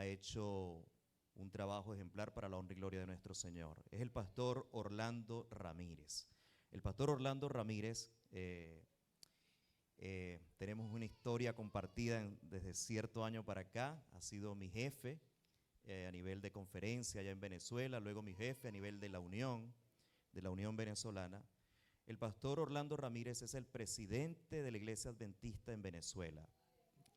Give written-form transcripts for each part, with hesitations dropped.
ha hecho un trabajo ejemplar para la honra y gloria de nuestro Señor. Es el pastor Orlando Ramírez. El pastor Orlando Ramírez, tenemos una historia compartida desde cierto año para acá. Ha sido mi jefe a nivel de conferencia allá en Venezuela, luego mi jefe a nivel de la Unión Venezolana. El pastor Orlando Ramírez es el presidente de la Iglesia Adventista en Venezuela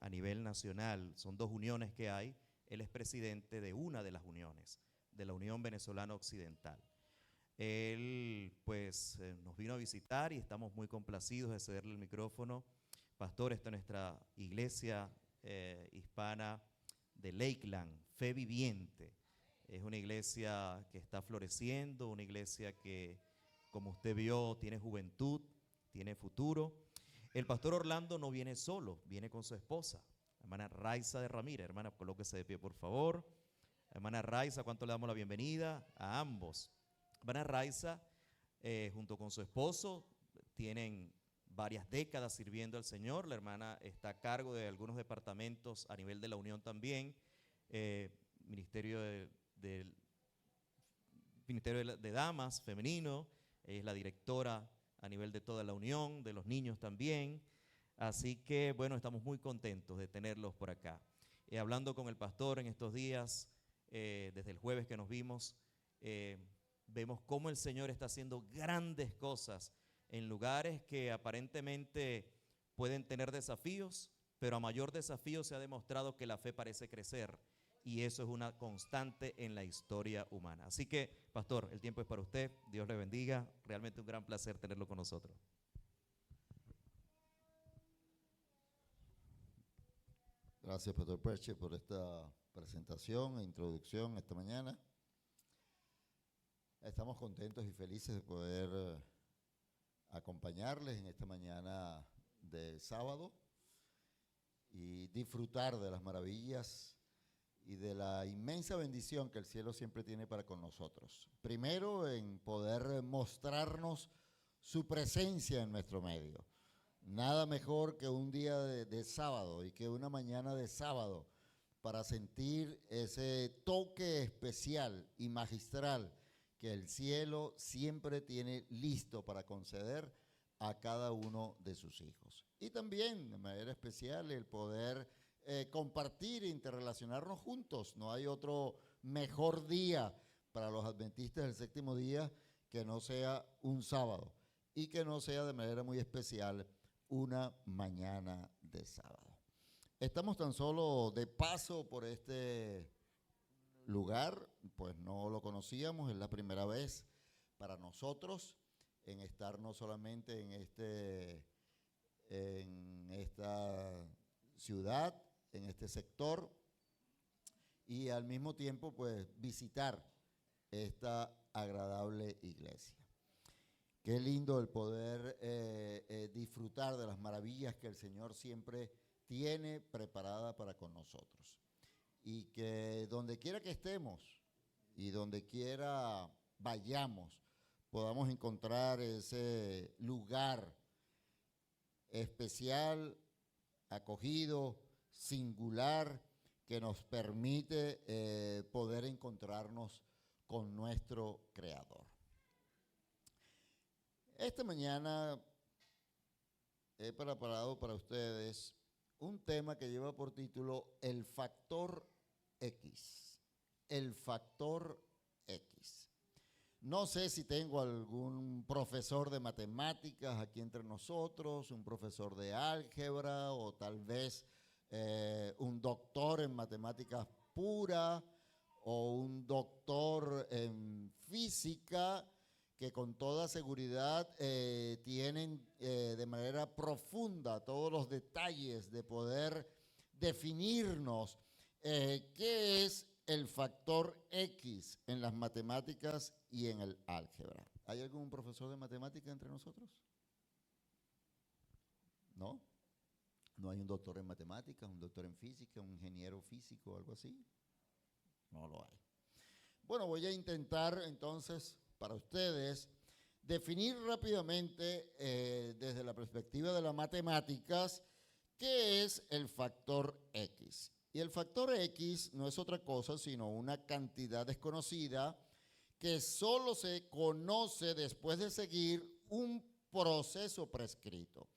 a nivel nacional. Son 2 uniones que hay. Él es presidente de una de las uniones, de la Unión Venezolana Occidental. Él pues nos vino a visitar y estamos muy complacidos de cederle el micrófono. Pastor, esta es nuestra iglesia hispana de Lakeland, Fe Viviente. Es una iglesia que está floreciendo, una iglesia que, como usted vio, tiene juventud, tiene futuro. El pastor Orlando no viene solo, viene con su esposa, la hermana Raiza de Ramírez. Hermana, colóquese de pie, por favor. Hermana Raiza, ¿cuánto le damos la bienvenida? A ambos. Hermana Raiza, junto con su esposo, tienen varias décadas sirviendo al Señor. La hermana está a cargo de algunos departamentos a nivel de la Unión también, Ministerio de Damas femenino, es la directora a nivel de toda la Unión, de los niños también. Así que, bueno, estamos muy contentos de tenerlos por acá. Hablando con el pastor en estos días, desde el jueves que nos vimos, vemos cómo el Señor está haciendo grandes cosas en lugares que aparentemente pueden tener desafíos, pero a mayor desafío se ha demostrado que la fe parece crecer, y eso es una constante en la historia humana. Así que, pastor, el tiempo es para usted. Dios le bendiga. Realmente un gran placer tenerlo con nosotros. Gracias, pastor Perche, por esta presentación e introducción esta mañana. Estamos contentos y felices de poder acompañarles en esta mañana de sábado y disfrutar de las maravillas y de la inmensa bendición que el cielo siempre tiene para con nosotros. Primero, en poder mostrarnos su presencia en nuestro medio. Nada mejor que un día de sábado y que una mañana de sábado para sentir ese toque especial y magistral que el cielo siempre tiene listo para conceder a cada uno de sus hijos. Y también, de manera especial, el poder compartir e interrelacionarnos juntos. No hay otro mejor día para los adventistas del séptimo día que no sea un sábado y que no sea de manera muy especial una mañana de sábado. Estamos tan solo de paso por este lugar, pues no lo conocíamos, es la primera vez para nosotros en estar no solamente en esta ciudad, en este sector, y al mismo tiempo pues visitar esta agradable iglesia. Qué lindo el poder disfrutar de las maravillas que el Señor siempre tiene preparada para con nosotros. Y que donde quiera que estemos y donde quiera vayamos, podamos encontrar ese lugar especial, acogido, singular, que nos permite poder encontrarnos con nuestro Creador. Esta mañana he preparado para ustedes un tema que lleva por título El factor X. El factor X. No sé si tengo algún profesor de matemáticas aquí entre nosotros, un profesor de álgebra o tal vez un doctor en matemáticas pura o un doctor en física que con toda seguridad tienen de manera profunda todos los detalles de poder definirnos qué es el factor X en las matemáticas y en el álgebra. ¿Hay algún profesor de matemática entre nosotros? ¿No? ¿No hay un doctor en matemáticas, un doctor en física, un ingeniero físico o algo así? No lo hay. Bueno, voy a intentar entonces para ustedes definir rápidamente desde la perspectiva de las matemáticas qué es el factor X. Y el factor X no es otra cosa sino una cantidad desconocida que solo se conoce después de seguir un proceso prescrito.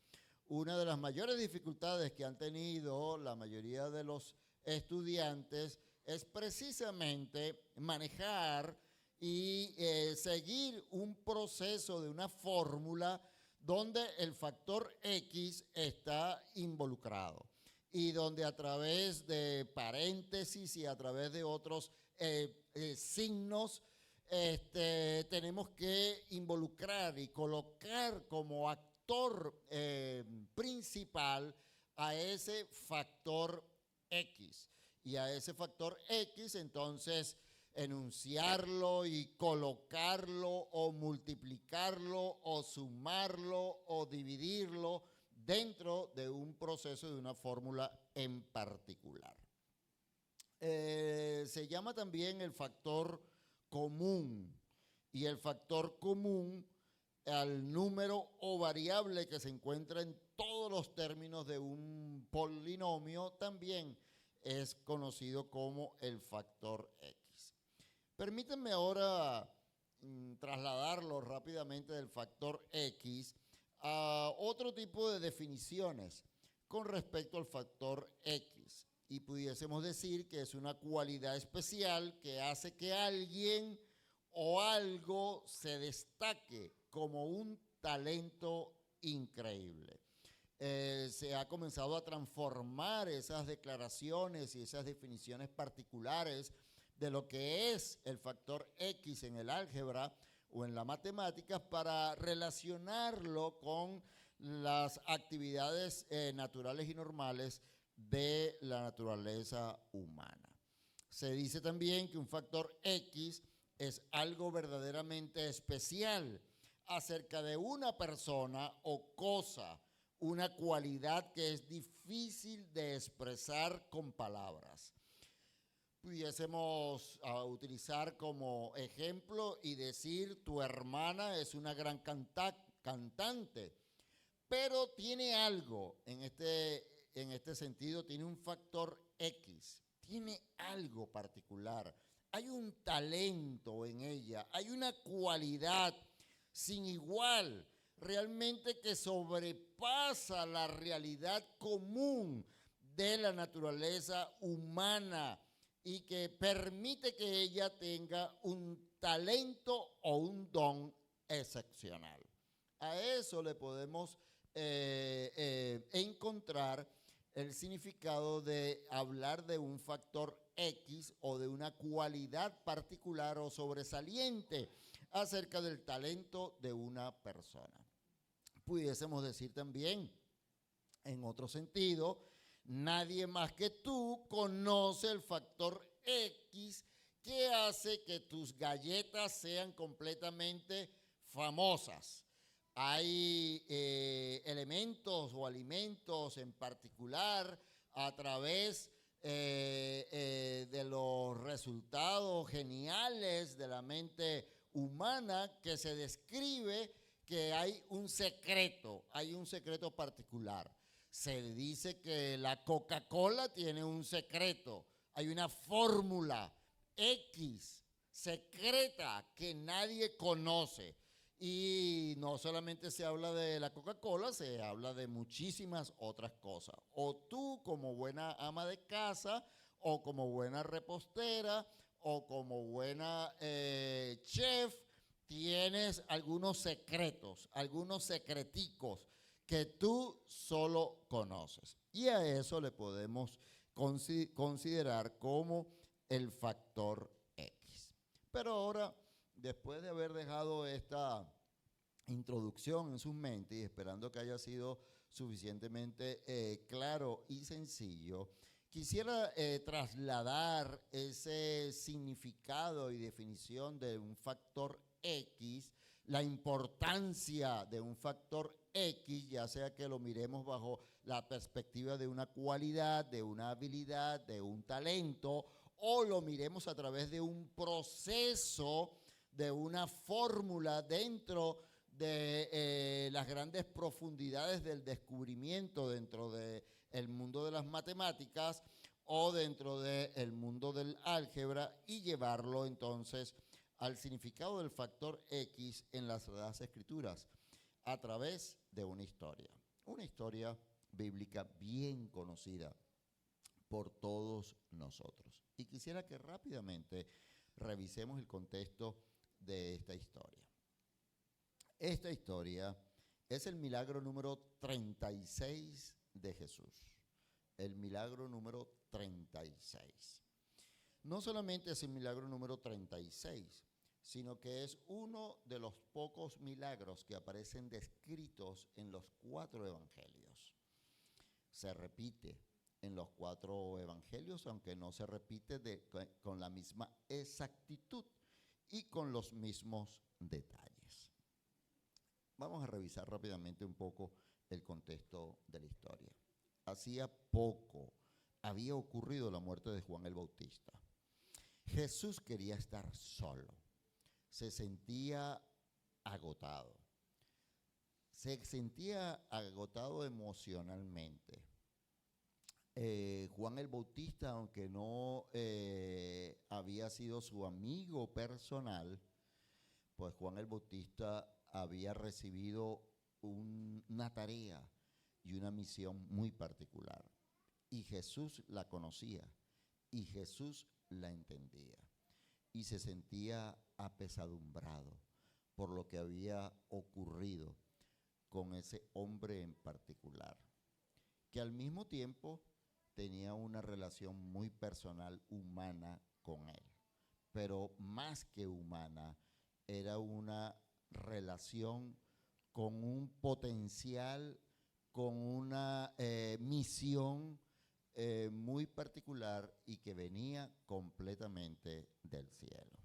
Una de las mayores dificultades que han tenido la mayoría de los estudiantes es precisamente manejar y seguir un proceso de una fórmula donde el factor X está involucrado y donde a través de paréntesis y a través de otros signos tenemos que involucrar y colocar como actor principal a ese factor X. Y a ese factor X entonces enunciarlo y colocarlo o multiplicarlo o sumarlo o dividirlo dentro de un proceso de una fórmula en particular. Se llama también el factor común, y el factor común al número o variable que se encuentra en todos los términos de un polinomio también es conocido como el factor X. Permítanme ahora trasladarlo rápidamente del factor X a otro tipo de definiciones con respecto al factor X. Y pudiésemos decir que es una cualidad especial que hace que alguien o algo se destaque como un talento increíble. Se ha comenzado a transformar esas declaraciones y esas definiciones particulares de lo que es el factor X en el álgebra o en la matemática para relacionarlo con las actividades naturales y normales de la naturaleza humana. Se dice también que un factor X es algo verdaderamente especial acerca de una persona o cosa, una cualidad que es difícil de expresar con palabras. Pudiésemos utilizar como ejemplo y decir: tu hermana es una gran cantante, pero tiene algo en este sentido, tiene un factor X, tiene algo particular, hay un talento en ella, hay una cualidad sin igual, realmente que sobrepasa la realidad común de la naturaleza humana y que permite que ella tenga un talento o un don excepcional. A eso le podemos encontrar el significado de hablar de un factor X o de una cualidad particular o sobresaliente acerca del talento de una persona. Pudiésemos decir también, en otro sentido, nadie más que tú conoce el factor X que hace que tus galletas sean completamente famosas. Hay elementos o alimentos en particular a través de los resultados geniales de la mente humana que se describe que hay un secreto particular. Se dice que la Coca-Cola tiene un secreto, hay una fórmula X secreta que nadie conoce. Y no solamente se habla de la Coca-Cola, se habla de muchísimas otras cosas. O tú como buena ama de casa, o como buena repostera, o como buena chef, tienes algunos secretos, algunos secreticos que tú solo conoces. Y a eso le podemos considerar como el factor X. Pero ahora, después de haber dejado esta introducción en sus mentes y esperando que haya sido suficientemente claro y sencillo, quisiera trasladar ese significado y definición de un factor X, la importancia de un factor X, ya sea que lo miremos bajo la perspectiva de una cualidad, de una habilidad, de un talento, o lo miremos a través de un proceso, de una fórmula dentro de las grandes profundidades del descubrimiento dentro del mundo de las matemáticas, o dentro del mundo del álgebra y llevarlo entonces al significado del factor X en las Sagradas Escrituras a través de una historia bíblica bien conocida por todos nosotros. Y quisiera que rápidamente revisemos el contexto de esta historia. Esta historia es el milagro número 36 de Jesús. El milagro número 36. No solamente es el milagro número 36, sino que es uno de los pocos milagros que aparecen descritos en los 4 evangelios. Se repite en los 4 evangelios, aunque no se repite con la misma exactitud y con los mismos detalles. Vamos a revisar rápidamente un poco el contexto de la historia. Hacía poco había ocurrido la muerte de Juan el Bautista. Jesús quería estar solo. Se sentía agotado. Se sentía agotado emocionalmente. Juan el Bautista, aunque no había sido su amigo personal, pues Juan el Bautista había recibido una tarea y una misión muy particular. Y Jesús la conocía y Jesús la entendía. Y se sentía apesadumbrado por lo que había ocurrido con ese hombre en particular, que al mismo tiempo tenía una relación muy personal, humana con él. Pero más que humana, era una relación con un potencial, con una misión muy particular y que venía completamente del cielo.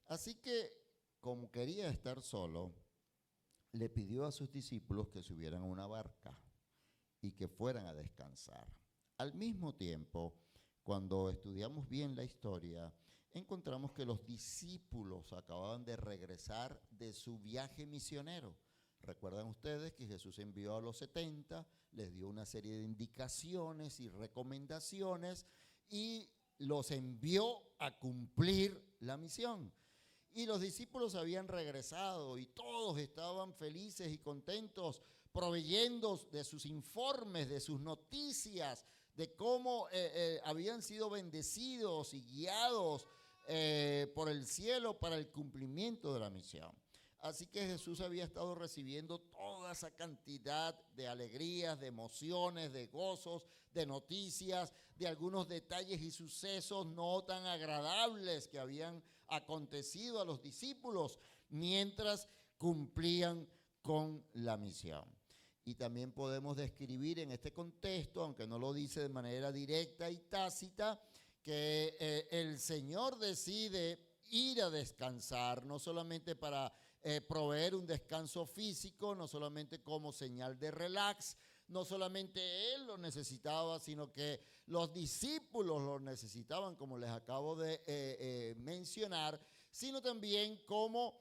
Así que, como quería estar solo, le pidió a sus discípulos que subieran a una barca y que fueran a descansar. Al mismo tiempo, cuando estudiamos bien la historia, encontramos que los discípulos acababan de regresar de su viaje misionero. Recuerdan ustedes que Jesús envió a los 70, les dio una serie de indicaciones y recomendaciones y los envió a cumplir la misión. Y los discípulos habían regresado y todos estaban felices y contentos, proveyendo de sus informes, de sus noticias, de cómo habían sido bendecidos y guiados por el cielo para el cumplimiento de la misión. Así que Jesús había estado recibiendo toda esa cantidad de alegrías, de emociones, de gozos, de noticias, de algunos detalles y sucesos no tan agradables que habían acontecido a los discípulos mientras cumplían con la misión. Y también podemos describir en este contexto, aunque no lo dice de manera directa y tácita, que el Señor decide ir a descansar, no solamente para proveer un descanso físico, no solamente como señal de relax, no solamente Él lo necesitaba, sino que los discípulos lo necesitaban, como les acabo de mencionar, sino también como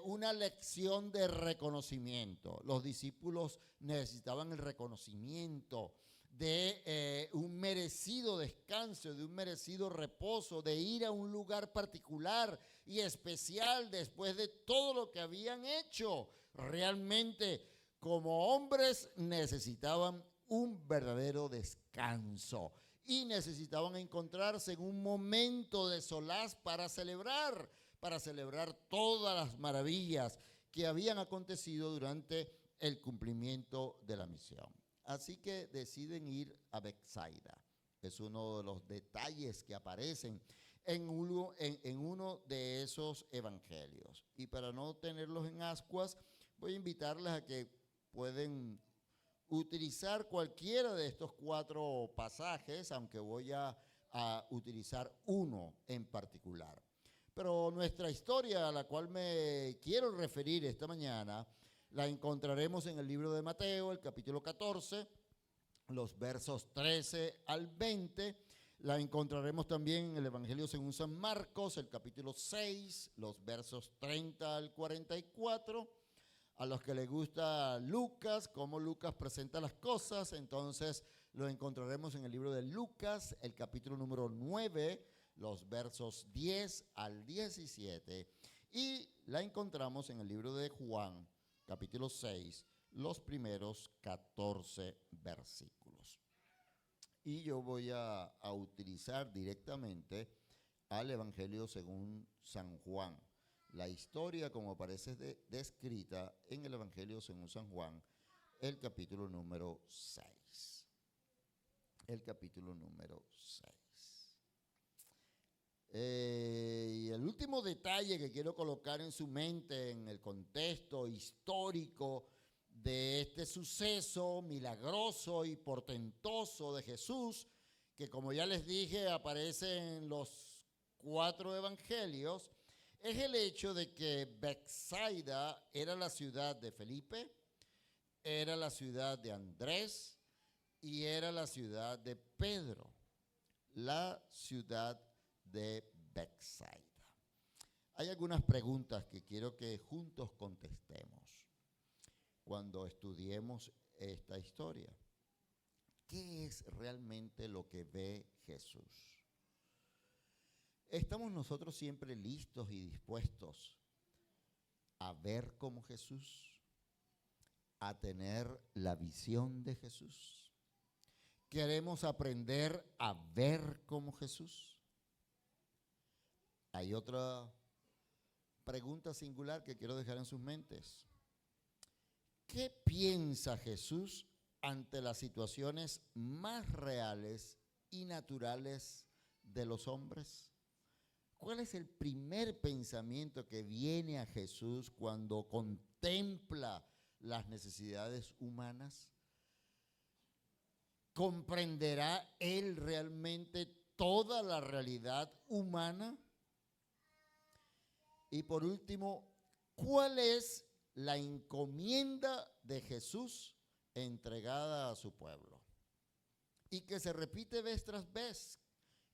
una lección de reconocimiento. Los discípulos necesitaban el reconocimiento de un merecido descanso, de un merecido reposo, de ir a un lugar particular y especial después de todo lo que habían hecho. Realmente, como hombres, necesitaban un verdadero descanso y necesitaban encontrarse en un momento de solaz para celebrar todas las maravillas que habían acontecido durante el cumplimiento de la misión. Así que deciden ir a Betsaida. Es uno de los detalles que aparecen en uno de esos evangelios. Y para no tenerlos en ascuas, voy a invitarles a que pueden utilizar cualquiera de estos 4 pasajes, aunque voy a utilizar uno en particular. Pero nuestra historia a la cual me quiero referir esta mañana la encontraremos en el libro de Mateo, el capítulo 14, los versos 13 al 20. La encontraremos también en el Evangelio según San Marcos, el capítulo 6, los versos 30 al 44. A los que les gusta Lucas, cómo Lucas presenta las cosas, entonces lo encontraremos en el libro de Lucas, el capítulo número 9, los versos 10 al 17. Y la encontramos en el libro de Juan, capítulo 6, los primeros 14 versículos. Y yo voy a utilizar directamente al Evangelio según San Juan. La historia como aparece descrita en el Evangelio según San Juan, el capítulo número 6. El capítulo número 6. Y el último detalle que quiero colocar en su mente en el contexto histórico de este suceso milagroso y portentoso de Jesús, que como ya les dije aparece en los 4 evangelios, es el hecho de que Betsaida era la ciudad de Felipe, era la ciudad de Andrés y era la ciudad de Pedro, la ciudad de Betsaida. Hay algunas preguntas que quiero que juntos contestemos cuando estudiemos esta historia. ¿Qué es realmente lo que ve Jesús? ¿Estamos nosotros siempre listos y dispuestos a ver como Jesús? ¿A tener la visión de Jesús? ¿Queremos aprender a ver como Jesús? Hay otra pregunta singular que quiero dejar en sus mentes. ¿Qué piensa Jesús ante las situaciones más reales y naturales de los hombres? ¿Cuál es el primer pensamiento que viene a Jesús cuando contempla las necesidades humanas? ¿Comprenderá él realmente toda la realidad humana? Y por último, ¿cuál es la encomienda de Jesús entregada a su pueblo? Y que se repite vez tras vez,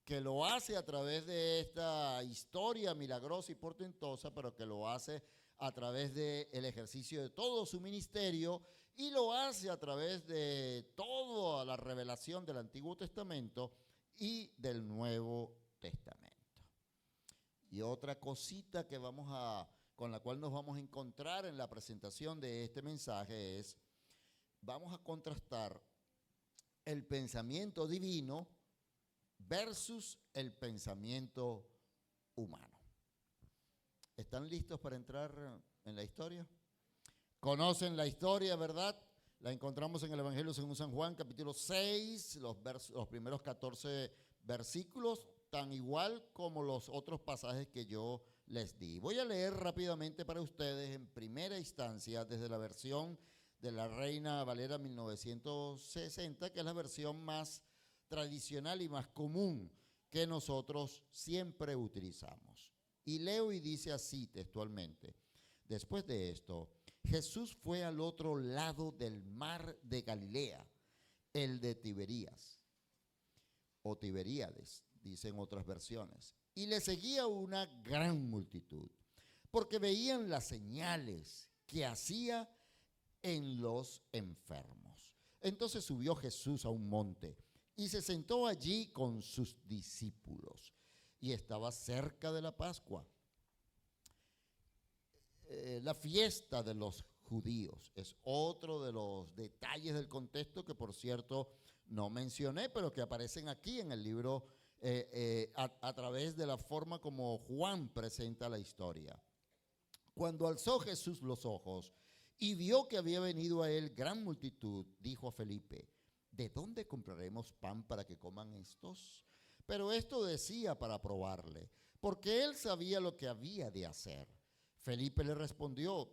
que lo hace a través de esta historia milagrosa y portentosa, pero que lo hace a través del ejercicio de todo su ministerio y lo hace a través de toda la revelación del Antiguo Testamento y del Nuevo Testamento. Y otra cosita que con la cual nos vamos a encontrar en la presentación de este mensaje es, vamos a contrastar el pensamiento divino versus el pensamiento humano. ¿Están listos para entrar en la historia? ¿Conocen la historia, verdad? La encontramos en el Evangelio según San Juan, capítulo 6, los primeros 14 versículos, tan igual como los otros pasajes que yo les di. Voy a leer rápidamente para ustedes en primera instancia desde la versión de la Reina Valera 1960, que es la versión más tradicional y más común que nosotros siempre utilizamos. Y leo y dice así textualmente: después de esto, Jesús fue al otro lado del mar de Galilea, el de Tiberías, o Tiberíades, dicen otras versiones, y le seguía una gran multitud, porque veían las señales que hacía en los enfermos. Entonces subió Jesús a un monte y se sentó allí con sus discípulos, y estaba cerca de la Pascua, la fiesta de los judíos. Es otro de los detalles del contexto que, por cierto, no mencioné, pero que aparecen aquí en el libro a través de la forma como Juan presenta la historia. Cuando alzó Jesús los ojos y vio que había venido a él gran multitud, dijo a Felipe: ¿de dónde compraremos pan para que coman estos? Pero esto decía para probarle, porque él sabía lo que había de hacer. Felipe le respondió: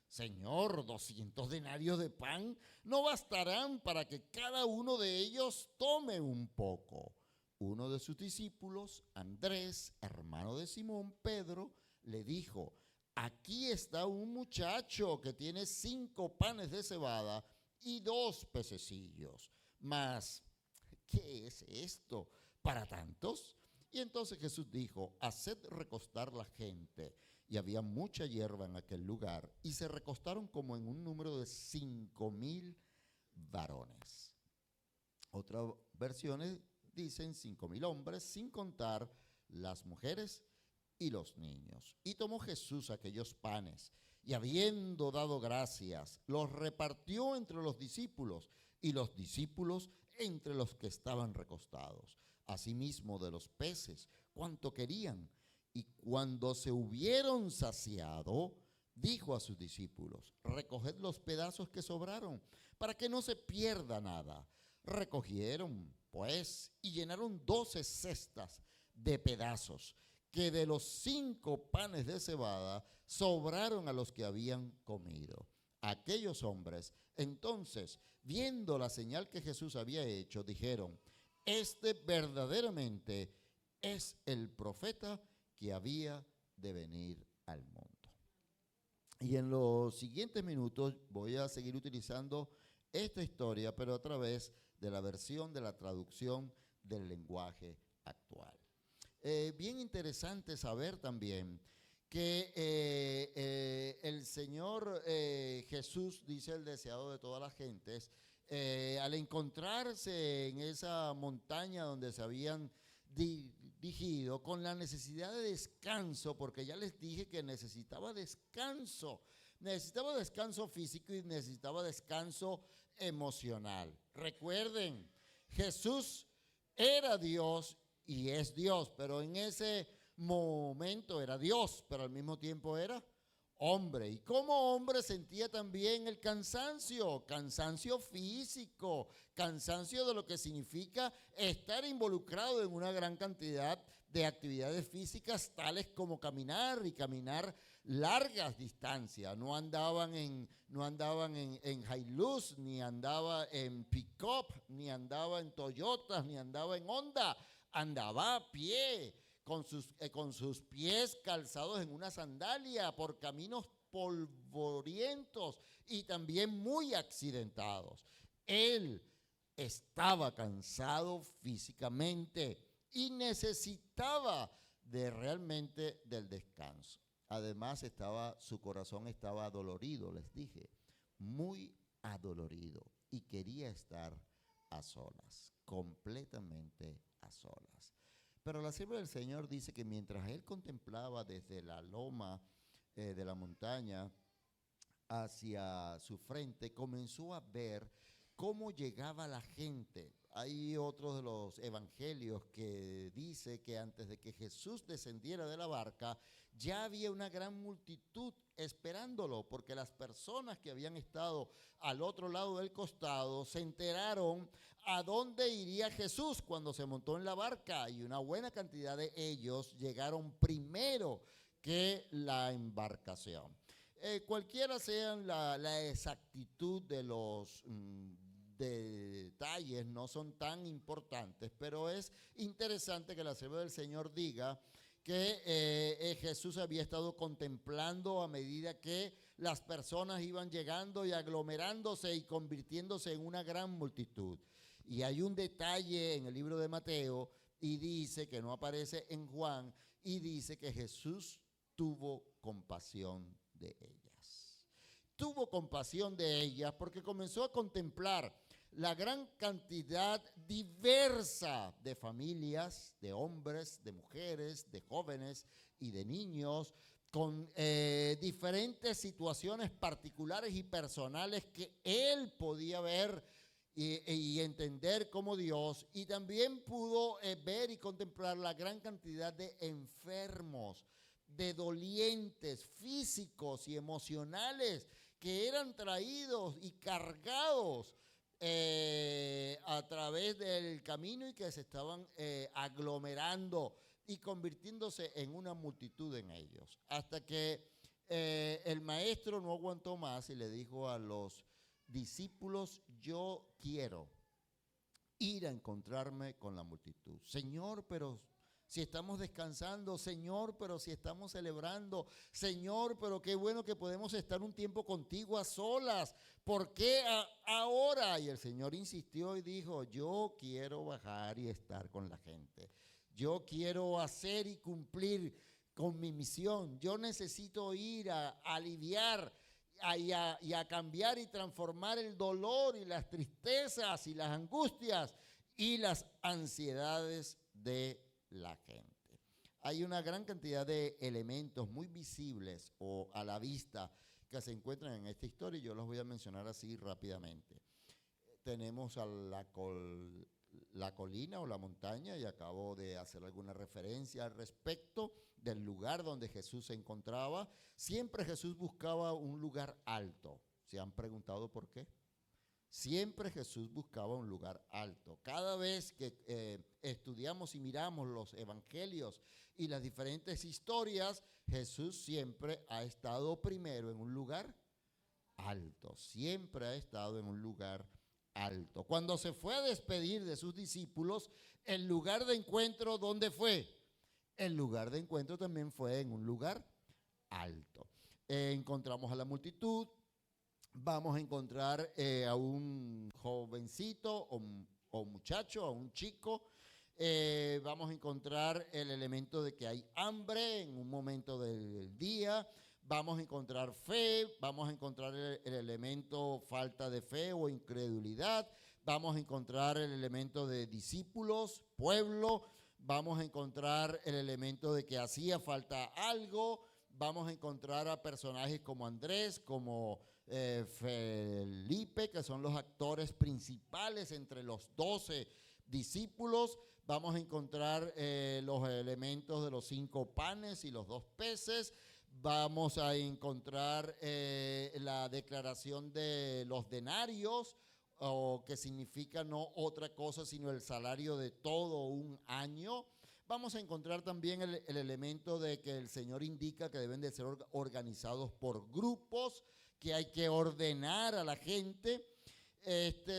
Señor, 200 denarios de pan no bastarán para que cada uno de ellos tome un poco. Uno de sus discípulos, Andrés, hermano de Simón Pedro, le dijo: aquí está un muchacho que tiene 5 panes de cebada y 2 pececillos. Mas, ¿qué es esto para tantos? Y entonces Jesús dijo: haced recostar la gente. Y había mucha hierba en aquel lugar, y se recostaron como en un número de 5,000 varones. Otras versiones dicen 5,000 hombres, sin contar las mujeres y los niños. Y tomó Jesús aquellos panes, y habiendo dado gracias, los repartió entre los discípulos, y los discípulos entre los que estaban recostados. Asimismo de los peces, cuanto querían. Y cuando se hubieron saciado, dijo a sus discípulos: recoged los pedazos que sobraron, para que no se pierda nada. Recogieron, pues, y llenaron 12 cestas de pedazos, que de los 5 panes de cebada sobraron a los que habían comido. Aquellos hombres, entonces, viendo la señal que Jesús había hecho, dijeron: este verdaderamente es el profeta que había de venir al mundo. Y en los siguientes minutos voy a seguir utilizando esta historia, pero a través de la versión de la traducción del lenguaje actual. Bien interesante saber también que el Señor Jesús, dice el deseado de todas las gentes, al encontrarse en esa montaña donde se habían dirigido con la necesidad de descanso, porque ya les dije que necesitaba descanso físico y necesitaba descanso emocional. Recuerden, Jesús era Dios y es Dios, pero en ese momento era Dios, pero al mismo tiempo era hombre. Y como hombre sentía también el cansancio físico, cansancio de lo que significa estar involucrado en una gran cantidad de actividades físicas, tales como caminar y caminar largas distancias. No andaban en Hilux, ni andaba en pick-up, ni andaba en Toyotas, ni andaba en Honda. Andaba a pie, con sus pies calzados en una sandalia por caminos polvorientos y también muy accidentados. Él estaba cansado físicamente y necesitaba realmente del descanso. Además su corazón estaba adolorido, les dije, muy adolorido, y quería estar a solas, completamente a solas. Pero la sierva del Señor dice que mientras él contemplaba desde la loma de la montaña hacia su frente, comenzó a ver cómo llegaba la gente. Hay otros de los evangelios que dice que antes de que Jesús descendiera de la barca, ya había una gran multitud esperándolo, porque las personas que habían estado al otro lado del costado se enteraron a dónde iría Jesús cuando se montó en la barca, y una buena cantidad de ellos llegaron primero que la embarcación. Cualquiera sean la exactitud de los detalles, no son tan importantes, pero es interesante que la sierva del Señor diga que Jesús había estado contemplando a medida que las personas iban llegando y aglomerándose y convirtiéndose en una gran multitud. Y hay un detalle en el libro de Mateo, y dice, que no aparece en Juan, y dice que Jesús tuvo compasión de ellas. Tuvo compasión de ellas porque comenzó a contemplar la gran cantidad diversa de familias, de hombres, de mujeres, de jóvenes y de niños, con diferentes situaciones particulares y personales que él podía ver y entender como Dios, y también pudo ver y contemplar la gran cantidad de enfermos, de dolientes físicos y emocionales que eran traídos y cargados a través del camino, y que se estaban aglomerando y convirtiéndose en una multitud en ellos, hasta que el maestro no aguantó más y le dijo a los discípulos: yo quiero ir a encontrarme con la multitud. Señor, pero si estamos descansando, Señor, pero si estamos celebrando, Señor, pero qué bueno que podemos estar un tiempo contigo a solas. ¿Por qué ahora? Y el Señor insistió y dijo: yo quiero bajar y estar con la gente. Yo quiero hacer y cumplir con mi misión. Yo necesito ir a aliviar y a cambiar y transformar el dolor y las tristezas y las angustias y las ansiedades de la gente. Hay una gran cantidad de elementos muy visibles o a la vista que se encuentran en esta historia y yo los voy a mencionar así rápidamente. Tenemos a la colina o la montaña y acabo de hacer alguna referencia al respecto del lugar donde Jesús se encontraba. Siempre Jesús buscaba un lugar alto. ¿Se han preguntado por qué? Siempre Jesús buscaba un lugar alto. Cada vez que estudiamos y miramos los evangelios y las diferentes historias, Jesús siempre ha estado primero en un lugar alto. Siempre ha estado en un lugar alto. Cuando se fue a despedir de sus discípulos, el lugar de encuentro, ¿dónde fue? El lugar de encuentro también fue en un lugar alto. Encontramos a la multitud. Vamos a encontrar a un jovencito o muchacho, a un chico. Vamos a encontrar el elemento de que hay hambre en un momento del día. Vamos a encontrar fe, vamos a encontrar el elemento falta de fe o incredulidad. Vamos a encontrar el elemento de discípulos, pueblo. Vamos a encontrar el elemento de que hacía falta algo. Vamos a encontrar a personajes como Andrés, como Felipe, que son los actores principales entre los 12 discípulos. Vamos a encontrar los elementos de los 5 panes y los 2 peces. Vamos a encontrar la declaración de los denarios, o que significa no otra cosa sino el salario de todo un año. Vamos a encontrar también el elemento de que el Señor indica que deben de ser organizados por grupos, que hay que ordenar a la gente.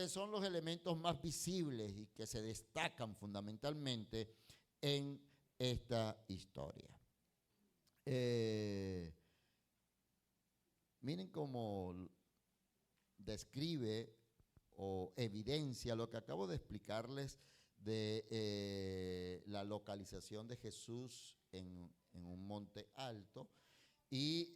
Son los elementos más visibles y que se destacan fundamentalmente en esta historia. Miren cómo describe o evidencia lo que acabo de explicarles de la localización de Jesús en un monte alto y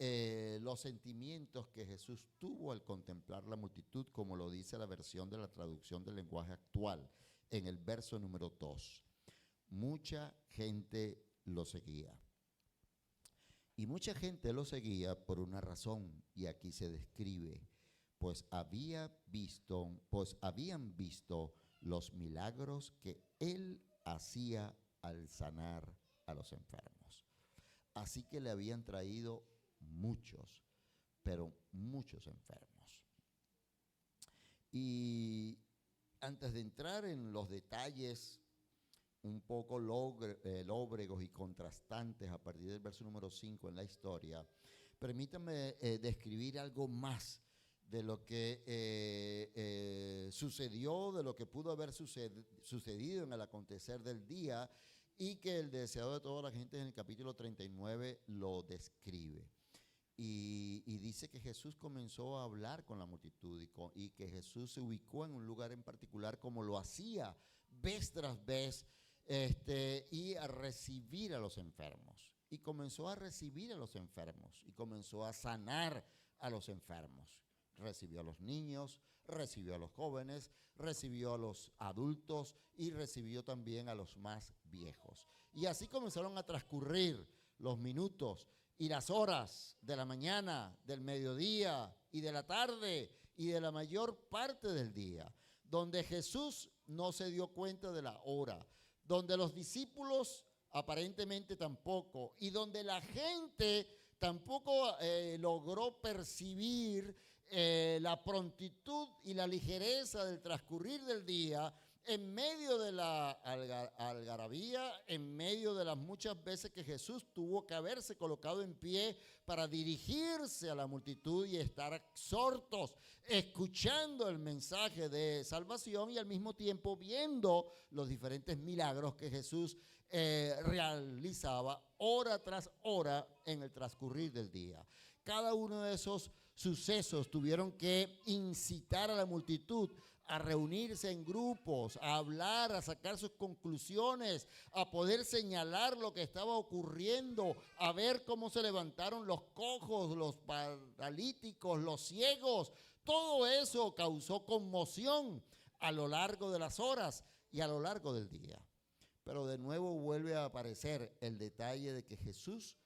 los sentimientos que Jesús tuvo al contemplar la multitud, como lo dice la versión de la traducción del lenguaje actual, en el verso número 2. Mucha gente lo seguía. Y mucha gente lo seguía por una razón, y aquí se describe, pues habían visto los milagros que él hacía al sanar a los enfermos. Así que le habían traído muchos, pero muchos enfermos. Y antes de entrar en los detalles un poco lóbregos y contrastantes a partir del verso número 5 en la historia, permítanme describir algo más de lo que sucedió, de lo que pudo haber sucedido en el acontecer del día y que el deseado de toda la gente en el capítulo 39 lo describe. Y dice que Jesús comenzó a hablar con la multitud y que Jesús se ubicó en un lugar en particular como lo hacía vez tras vez, y a recibir a los enfermos. Y comenzó a recibir a los enfermos y comenzó a sanar a los enfermos. Recibió a los niños, recibió a los jóvenes, recibió a los adultos y recibió también a los más viejos. Y así comenzaron a transcurrir los minutos y las horas de la mañana, del mediodía y de la tarde y de la mayor parte del día, donde Jesús no se dio cuenta de la hora, donde los discípulos aparentemente tampoco, y donde la gente tampoco logró percibir la prontitud y la ligereza del transcurrir del día en medio de la algarabía, en medio de las muchas veces que Jesús tuvo que haberse colocado en pie para dirigirse a la multitud y estar absortos, escuchando el mensaje de salvación y al mismo tiempo viendo los diferentes milagros que Jesús realizaba hora tras hora en el transcurrir del día. Cada uno de esos sucesos tuvieron que incitar a la multitud a reunirse en grupos, a hablar, a sacar sus conclusiones, a poder señalar lo que estaba ocurriendo, a ver cómo se levantaron los cojos, los paralíticos, los ciegos. Todo eso causó conmoción a lo largo de las horas y a lo largo del día. Pero de nuevo vuelve a aparecer el detalle de que Jesús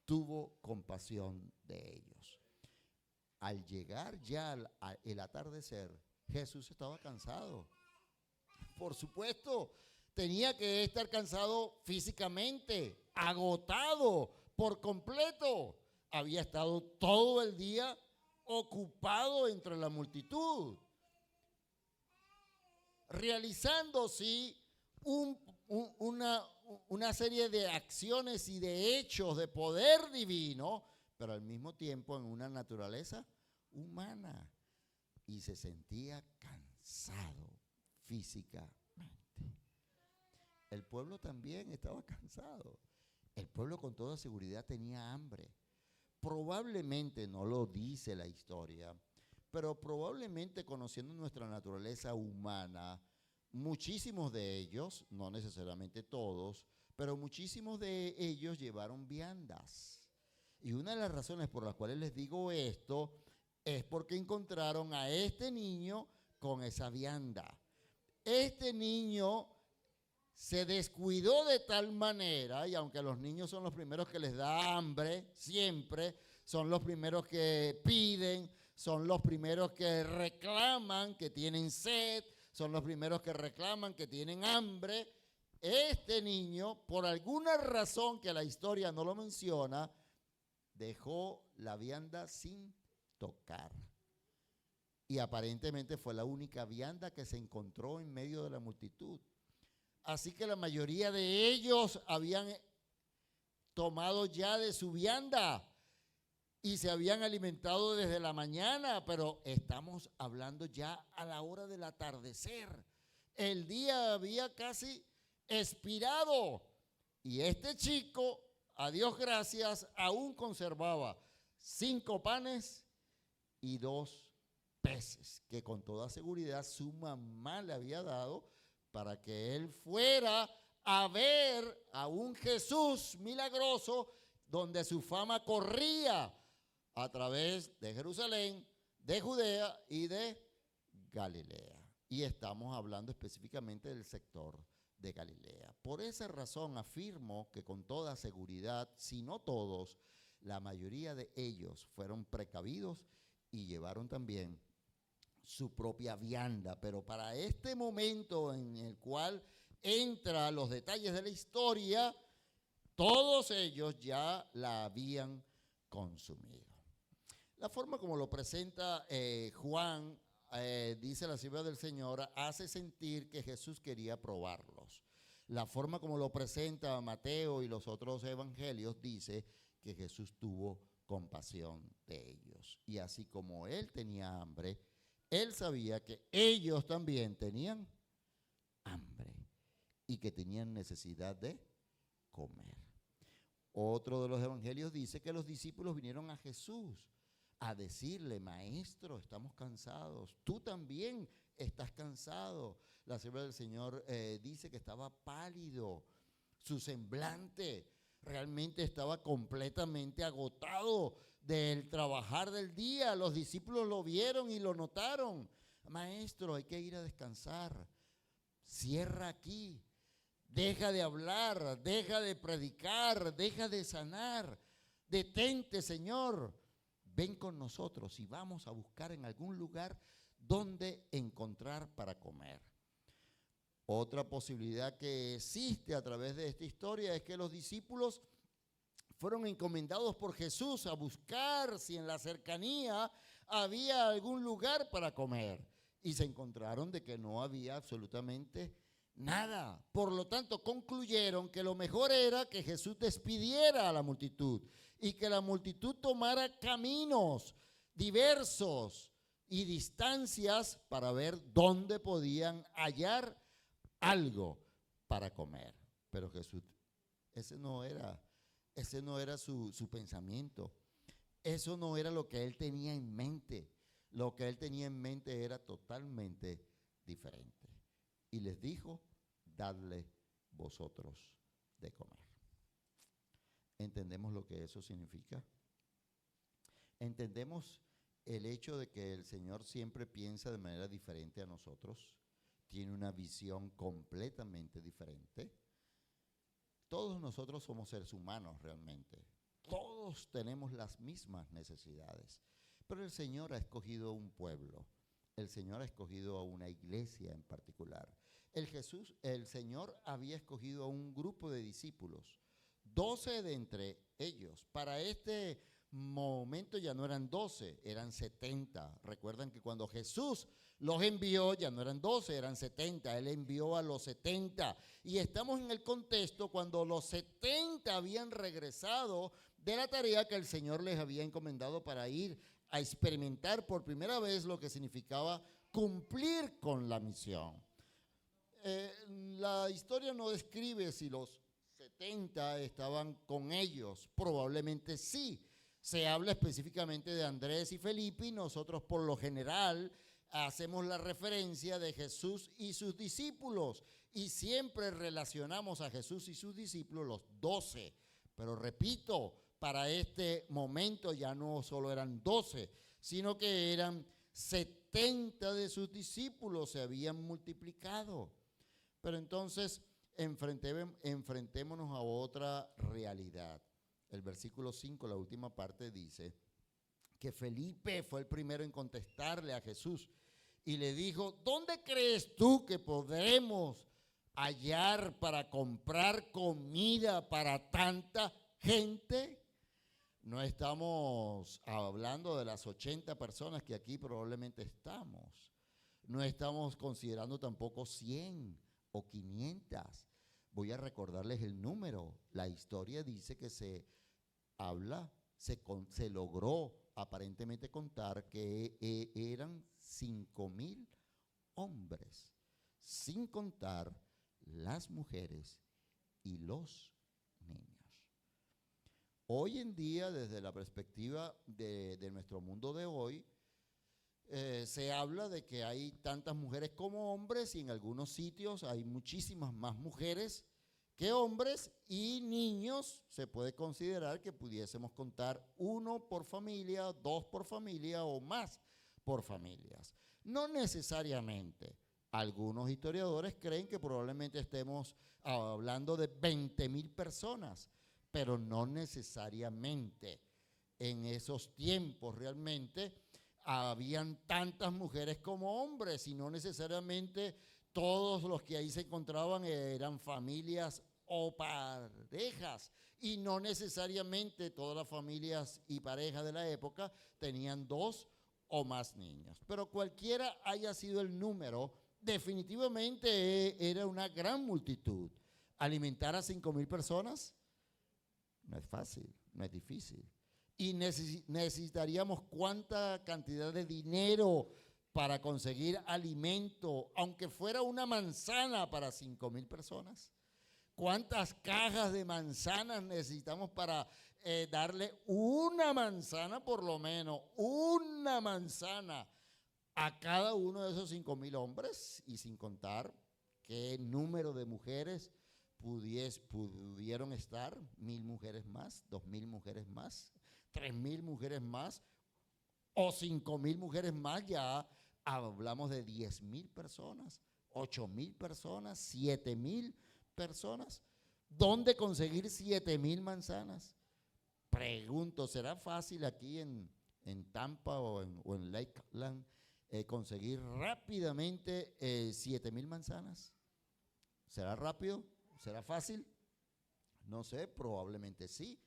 tuvo compasión de ellos. Al llegar ya el atardecer, Jesús estaba cansado. Por supuesto, tenía que estar cansado físicamente, agotado por completo. Había estado todo el día ocupado entre la multitud, realizando, sí, una serie de acciones y de hechos de poder divino, pero al mismo tiempo en una naturaleza humana, y se sentía cansado físicamente. El pueblo también estaba cansado. El pueblo con toda seguridad tenía hambre. Probablemente, no lo dice la historia, pero probablemente, conociendo nuestra naturaleza humana, muchísimos de ellos, no necesariamente todos, pero muchísimos de ellos llevaron viandas. Y una de las razones por las cuales les digo esto es porque encontraron a este niño con esa vianda. Este niño se descuidó de tal manera, y aunque a los niños son los primeros que les da hambre, siempre, son los primeros que piden, son los primeros que reclaman que tienen sed, son los primeros que reclaman que tienen hambre. Este niño, por alguna razón que la historia no lo menciona, dejó la vianda sin tocar. Y aparentemente fue la única vianda que se encontró en medio de la multitud. Así que la mayoría de ellos habían tomado ya de su vianda y se habían alimentado desde la mañana, pero estamos hablando ya a la hora del atardecer. El día había casi expirado y este chico, a Dios gracias, aún conservaba 5 panes y 2 peces, que con toda seguridad su mamá le había dado para que él fuera a ver a un Jesús milagroso donde su fama corría a través de Jerusalén, de Judea y de Galilea. Y estamos hablando específicamente del sector de Galilea. Por esa razón afirmo que con toda seguridad, si no todos, la mayoría de ellos fueron precavidos y llevaron también su propia vianda. Pero para este momento en el cual entra los detalles de la historia, todos ellos ya la habían consumido. La forma como lo presenta Juan, dice la sierva del Señor, hace sentir que Jesús quería probarlos. La forma como lo presenta Mateo y los otros evangelios dice que Jesús tuvo compasión de ellos. Y así como él tenía hambre, él sabía que ellos también tenían hambre y que tenían necesidad de comer. Otro de los evangelios dice que los discípulos vinieron a Jesús a decirle: Maestro, estamos cansados, tú también estás cansado. La sierva del Señor dice que estaba pálido, su semblante realmente estaba completamente agotado del trabajar del día. Los discípulos lo vieron y lo notaron. Maestro, hay que ir a descansar, cierra aquí, deja de hablar, deja de predicar, deja de sanar, detente, Señor. Ven con nosotros y vamos a buscar en algún lugar donde encontrar para comer. Otra posibilidad que existe a través de esta historia es que los discípulos fueron encomendados por Jesús a buscar si en la cercanía había algún lugar para comer. Y se encontraron de que no había absolutamente nada. Por lo tanto, concluyeron que lo mejor era que Jesús despidiera a la multitud y que la multitud tomara caminos diversos y distancias para ver dónde podían hallar algo para comer. Pero Jesús, ese no era su pensamiento. Eso no era lo que él tenía en mente. Lo que él tenía en mente era totalmente diferente. Y les dijo, dadle vosotros de comer. ¿Entendemos lo que eso significa? ¿Entendemos el hecho de que el Señor siempre piensa de manera diferente a nosotros? Tiene una visión completamente diferente. Todos nosotros somos seres humanos realmente. Todos tenemos las mismas necesidades. Pero el Señor ha escogido un pueblo. El Señor ha escogido a una iglesia en particular. El Señor había escogido a un grupo de discípulos, 12 de entre ellos. Para este momento ya no eran 12, eran 70. Recuerdan que cuando Jesús los envió ya no eran 12, eran 70. Él envió a los 70. Y estamos en el contexto cuando los 70 habían regresado de la tarea que el Señor les había encomendado para ir a experimentar por primera vez lo que significaba cumplir con la misión. La historia no describe si los 70 estaban con ellos, probablemente sí. Se habla específicamente de Andrés y Felipe y nosotros por lo general hacemos la referencia de Jesús y sus discípulos y siempre relacionamos a Jesús y sus discípulos los 12. Pero repito, para este momento ya no solo eran 12, sino que eran 70 de sus discípulos, se habían multiplicado. Pero entonces enfrentémonos a otra realidad. El versículo 5, la última parte, dice que Felipe fue el primero en contestarle a Jesús y le dijo, ¿dónde crees tú que podremos hallar para comprar comida para tanta gente? No estamos hablando de las 80 personas que aquí probablemente estamos. No estamos considerando tampoco 100 o 500. Voy a recordarles el número. La historia dice que se logró aparentemente contar que eran 5,000 hombres, sin contar las mujeres y los niños. Hoy en día, desde la perspectiva de nuestro mundo de hoy, se habla de que hay tantas mujeres como hombres y en algunos sitios hay muchísimas más mujeres que hombres y niños. Se puede considerar que pudiésemos contar 1 por familia, 2 por familia o más por familias. No necesariamente. Algunos historiadores creen que probablemente estemos hablando de 20,000 personas, pero no necesariamente. En esos tiempos realmente habían tantas mujeres como hombres y no necesariamente todos los que ahí se encontraban eran familias o parejas y no necesariamente todas las familias y parejas de la época tenían 2 o más niños. Pero cualquiera haya sido el número, definitivamente era una gran multitud. Alimentar a 5,000 personas no es fácil, no es difícil. Y necesitaríamos cuánta cantidad de dinero para conseguir alimento, aunque fuera una manzana para 5,000 personas. ¿Cuántas cajas de manzanas necesitamos para darle una manzana, por lo menos, una manzana a cada uno de esos 5,000 hombres? Y sin contar qué número de mujeres pudieron estar, 1,000 mujeres más, 2,000 mujeres más, 3,000 mujeres más o 5,000 mujeres más, ya hablamos de 10,000 personas, 8,000 personas, 7,000 personas. ¿Dónde conseguir 7,000 manzanas? Pregunto, ¿será fácil aquí en Tampa o en Lakeland conseguir rápidamente 7,000 manzanas? ¿Será rápido? ¿Será fácil? No sé, probablemente sí.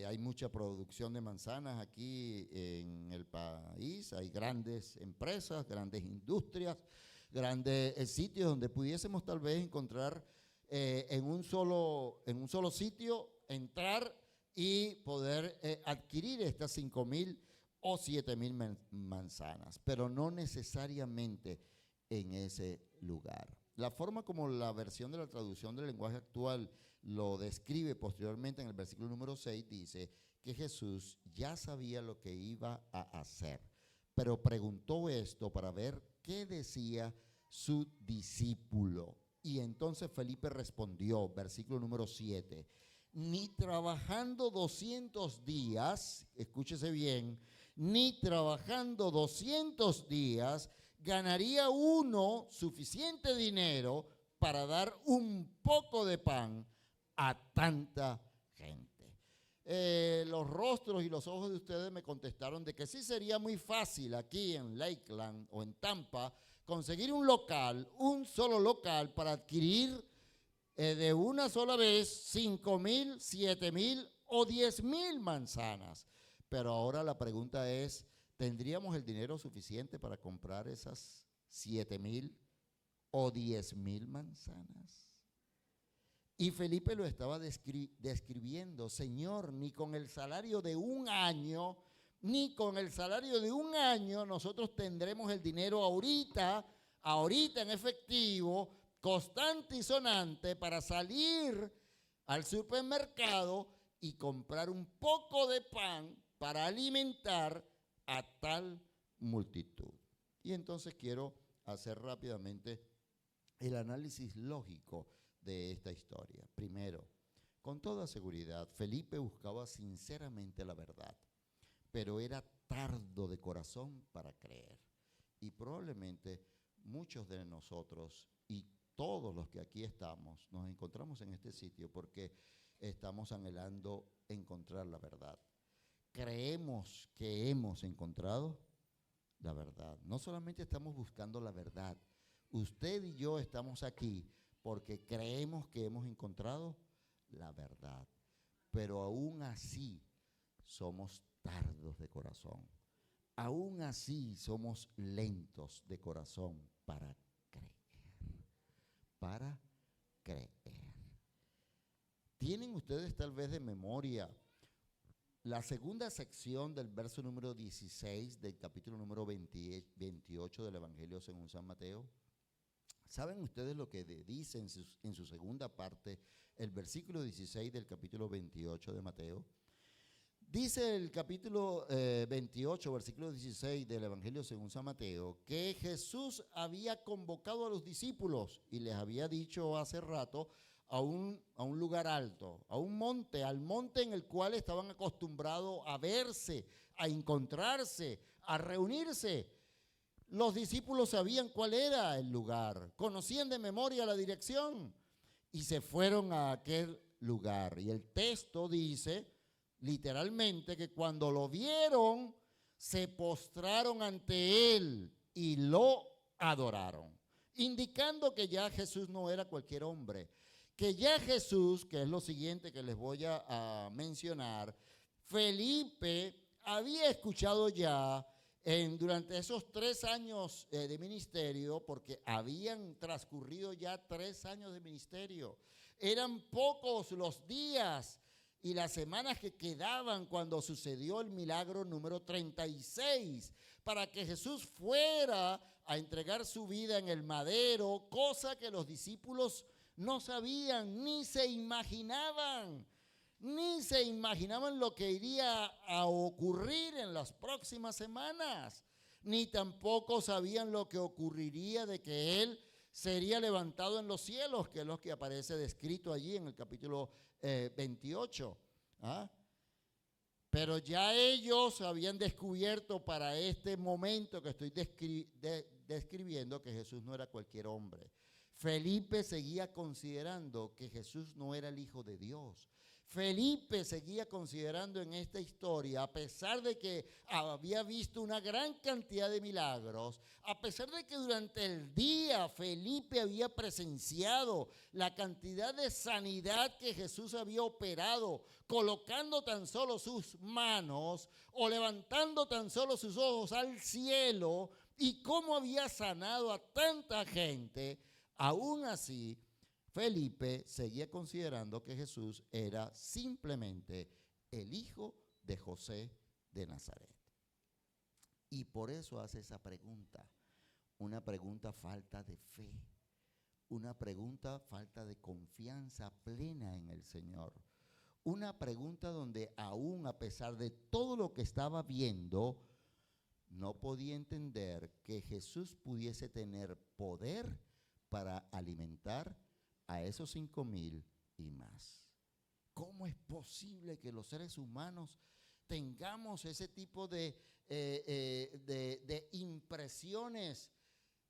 Hay mucha producción de manzanas aquí en el país, hay grandes empresas, grandes industrias, grandes sitios donde pudiésemos tal vez encontrar en un solo sitio, entrar y poder adquirir estas 5,000 o 7,000 manzanas, pero no necesariamente en ese lugar. La forma como la versión de la traducción del lenguaje actual lo describe posteriormente en el versículo número 6, dice que Jesús ya sabía lo que iba a hacer, pero preguntó esto para ver qué decía su discípulo. Y entonces Felipe respondió, versículo número 7, ni trabajando 200 días, escúchese bien, ni trabajando 200 días, ganaría uno suficiente dinero para dar un poco de pan a tanta gente. Los rostros y los ojos de ustedes me contestaron de que sí sería muy fácil aquí en Lakeland o en Tampa conseguir un local, un solo local para adquirir de una sola vez 5,000, 7,000 o 10,000 manzanas. Pero ahora la pregunta es, ¿tendríamos el dinero suficiente para comprar esas 7,000 o 10,000 manzanas? Y Felipe lo estaba describiendo, Señor, ni con el salario de un año, ni con el salario de un año nosotros tendremos el dinero ahorita en efectivo, constante y sonante para salir al supermercado y comprar un poco de pan para alimentar a tal multitud. Y entonces quiero hacer rápidamente el análisis lógico de esta historia. Primero, con toda seguridad, Felipe buscaba sinceramente la verdad, pero era tardo de corazón para creer. Y probablemente muchos de nosotros y todos los que aquí estamos nos encontramos en este sitio porque estamos anhelando encontrar la verdad. Creemos que hemos encontrado la verdad. No solamente estamos buscando la verdad, usted y yo estamos aquí porque creemos que hemos encontrado la verdad, pero aún así somos tardos de corazón. Aún así somos lentos de corazón para creer. ¿Tienen ustedes tal vez de memoria la segunda sección del verso número 16 del capítulo número 28 del Evangelio según San Mateo? ¿Saben ustedes lo que dice en su segunda parte, el versículo 16 del capítulo 28 de Mateo? Dice el capítulo 28, versículo 16 del Evangelio según San Mateo, que Jesús había convocado a los discípulos y les había dicho hace rato a un lugar alto, a un monte, al monte en el cual estaban acostumbrados a verse, a encontrarse, a reunirse. Los discípulos sabían cuál era el lugar, conocían de memoria la dirección y se fueron a aquel lugar. Y el texto dice literalmente que cuando lo vieron, se postraron ante él y lo adoraron, indicando que ya Jesús no era cualquier hombre, que ya Jesús, que es lo siguiente que les voy a mencionar, Felipe había escuchado ya durante esos 3 años de ministerio, porque habían transcurrido ya 3 años de ministerio, eran pocos los días y las semanas que quedaban cuando sucedió el milagro número 36, para que Jesús fuera a entregar su vida en el madero, cosa que los discípulos no sabían ni se imaginaban lo que iría a ocurrir en las próximas semanas, ni tampoco sabían lo que ocurriría de que Él sería levantado en los cielos, que es lo que aparece descrito allí en el capítulo 28. Pero ya ellos habían descubierto para este momento que estoy describiendo que Jesús no era cualquier hombre. Felipe seguía considerando que Jesús no era el Hijo de Dios. Felipe seguía considerando en esta historia, a pesar de que había visto una gran cantidad de milagros, a pesar de que durante el día Felipe había presenciado la cantidad de sanidad que Jesús había operado, colocando tan solo sus manos o levantando tan solo sus ojos al cielo, y cómo había sanado a tanta gente, aún así Felipe seguía considerando que Jesús era simplemente el hijo de José de Nazaret. Y por eso hace esa pregunta, una pregunta falta de fe, una pregunta falta de confianza plena en el Señor, una pregunta donde aún a pesar de todo lo que estaba viendo, no podía entender que Jesús pudiese tener poder para alimentar a esos 5,000 y más. ¿Cómo es posible que los seres humanos tengamos ese tipo de impresiones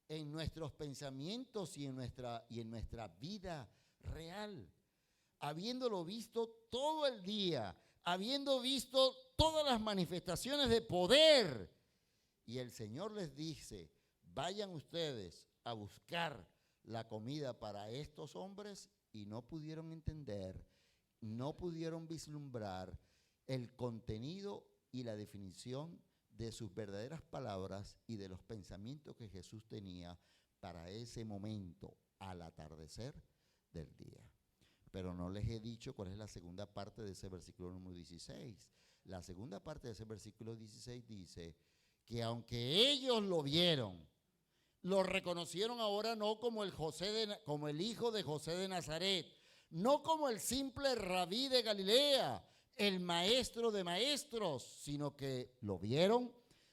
en nuestros pensamientos y en nuestra vida real? Habiéndolo visto todo el día, habiendo visto todas las manifestaciones de poder. Y el Señor les dice, vayan ustedes a buscar la comida para estos hombres, y no pudieron entender, no pudieron vislumbrar el contenido y la definición de sus verdaderas palabras y de los pensamientos que Jesús tenía para ese momento al atardecer del día. Pero no les he dicho cuál es la segunda parte de ese versículo número 16. La segunda parte de ese versículo 16 dice que aunque ellos lo vieron, lo reconocieron ahora no como como el hijo de José de Nazaret, no como el simple rabí de Galilea, el maestro de maestros, sino que lo vieron,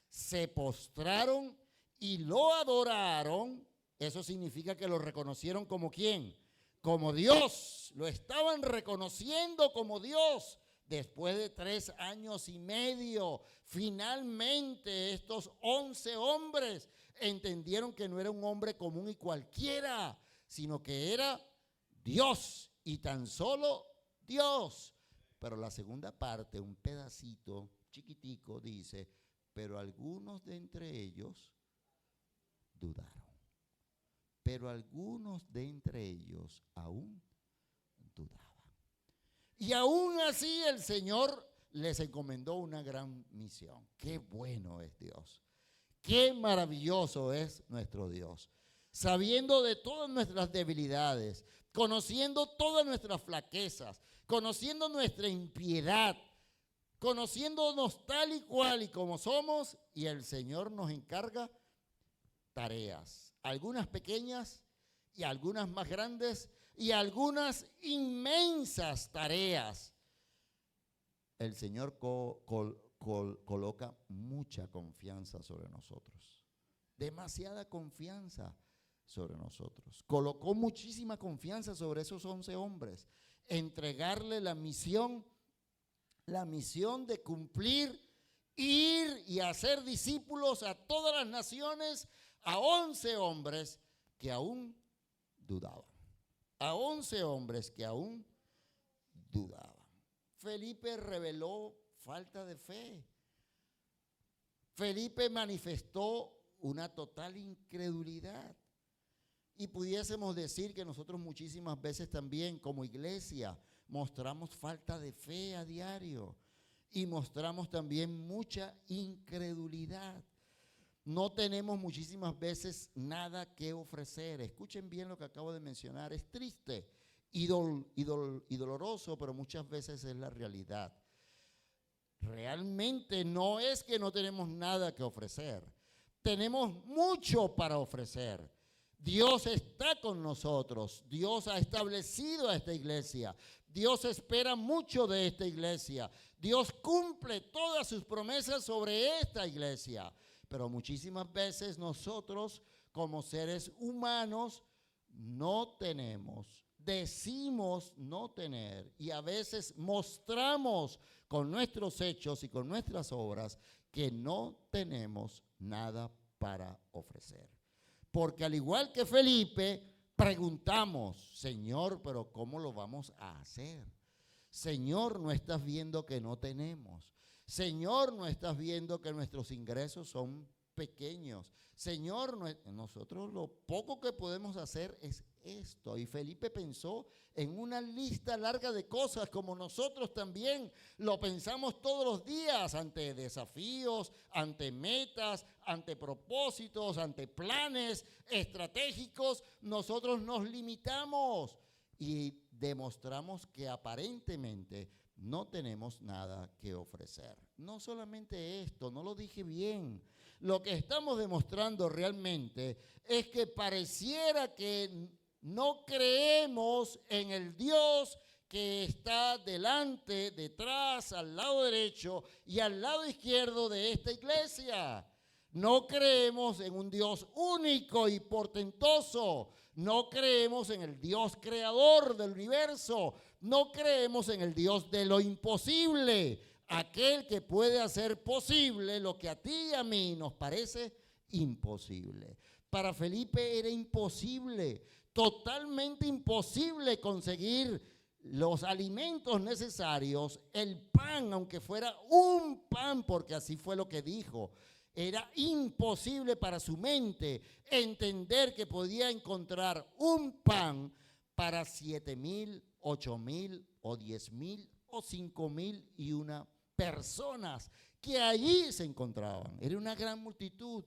se postraron y lo adoraron. Eso significa que lo reconocieron como ¿quién? Como Dios. Lo estaban reconociendo como Dios. Después de 3 años y medio, finalmente estos 11 hombres entendieron que no era un hombre común y cualquiera, sino que era Dios y tan solo Dios. Pero la segunda parte, un pedacito chiquitico, dice, pero algunos de entre ellos dudaron. Pero algunos de entre ellos aún dudaban. Y aún así el Señor les encomendó una gran misión. Qué bueno es Dios. Qué maravilloso es nuestro Dios. Sabiendo de todas nuestras debilidades, conociendo todas nuestras flaquezas, conociendo nuestra impiedad, conociéndonos tal y cual y como somos, y el Señor nos encarga tareas, algunas pequeñas y algunas más grandes y algunas inmensas tareas. El Señor coloca mucha confianza sobre nosotros, demasiada confianza sobre nosotros. Colocó muchísima confianza sobre esos 11 hombres, entregarle la misión de cumplir, ir y hacer discípulos a todas las naciones, a 11 hombres que aún dudaban. A 11 hombres que aún dudaban. Felipe reveló falta de fe. Felipe manifestó una total incredulidad. Y pudiésemos decir que nosotros muchísimas veces también como iglesia mostramos falta de fe a diario y mostramos también mucha incredulidad. No tenemos muchísimas veces nada que ofrecer. Escuchen bien lo que acabo de mencionar. Es triste y doloroso, pero muchas veces es la realidad. Realmente no es que no tenemos nada que ofrecer. Tenemos mucho para ofrecer. Dios está con nosotros. Dios ha establecido a esta iglesia. Dios espera mucho de esta iglesia. Dios cumple todas sus promesas sobre esta iglesia. Pero muchísimas veces nosotros, como seres humanos, no tenemos, decimos no tener, y a veces mostramos con nuestros hechos y con nuestras obras que no tenemos nada para ofrecer. Porque al igual que Felipe, preguntamos, Señor, pero ¿cómo lo vamos a hacer? Señor, ¿no estás viendo que no tenemos? Señor, ¿no estás viendo que nuestros ingresos son pequeños? Señor, nosotros lo poco que podemos hacer es esto. Y Felipe pensó en una lista larga de cosas, como nosotros también lo pensamos todos los días, ante desafíos, ante metas, ante propósitos, ante planes estratégicos. Nosotros nos limitamos y demostramos que aparentemente no tenemos nada que ofrecer. No solamente esto, no lo dije bien. Lo que estamos demostrando realmente es que pareciera que no creemos en el Dios que está delante, detrás, al lado derecho y al lado izquierdo de esta iglesia. No creemos en un Dios único y portentoso. No creemos en el Dios creador del universo. No creemos en el Dios de lo imposible. Aquel que puede hacer posible lo que a ti y a mí nos parece imposible. Para Felipe era imposible, totalmente imposible conseguir los alimentos necesarios, el pan, aunque fuera un pan, porque así fue lo que dijo. Era imposible para su mente entender que podía encontrar un pan para 7,000, 8,000 o 10,000 o 5,001 personas que allí se encontraban. Era una gran multitud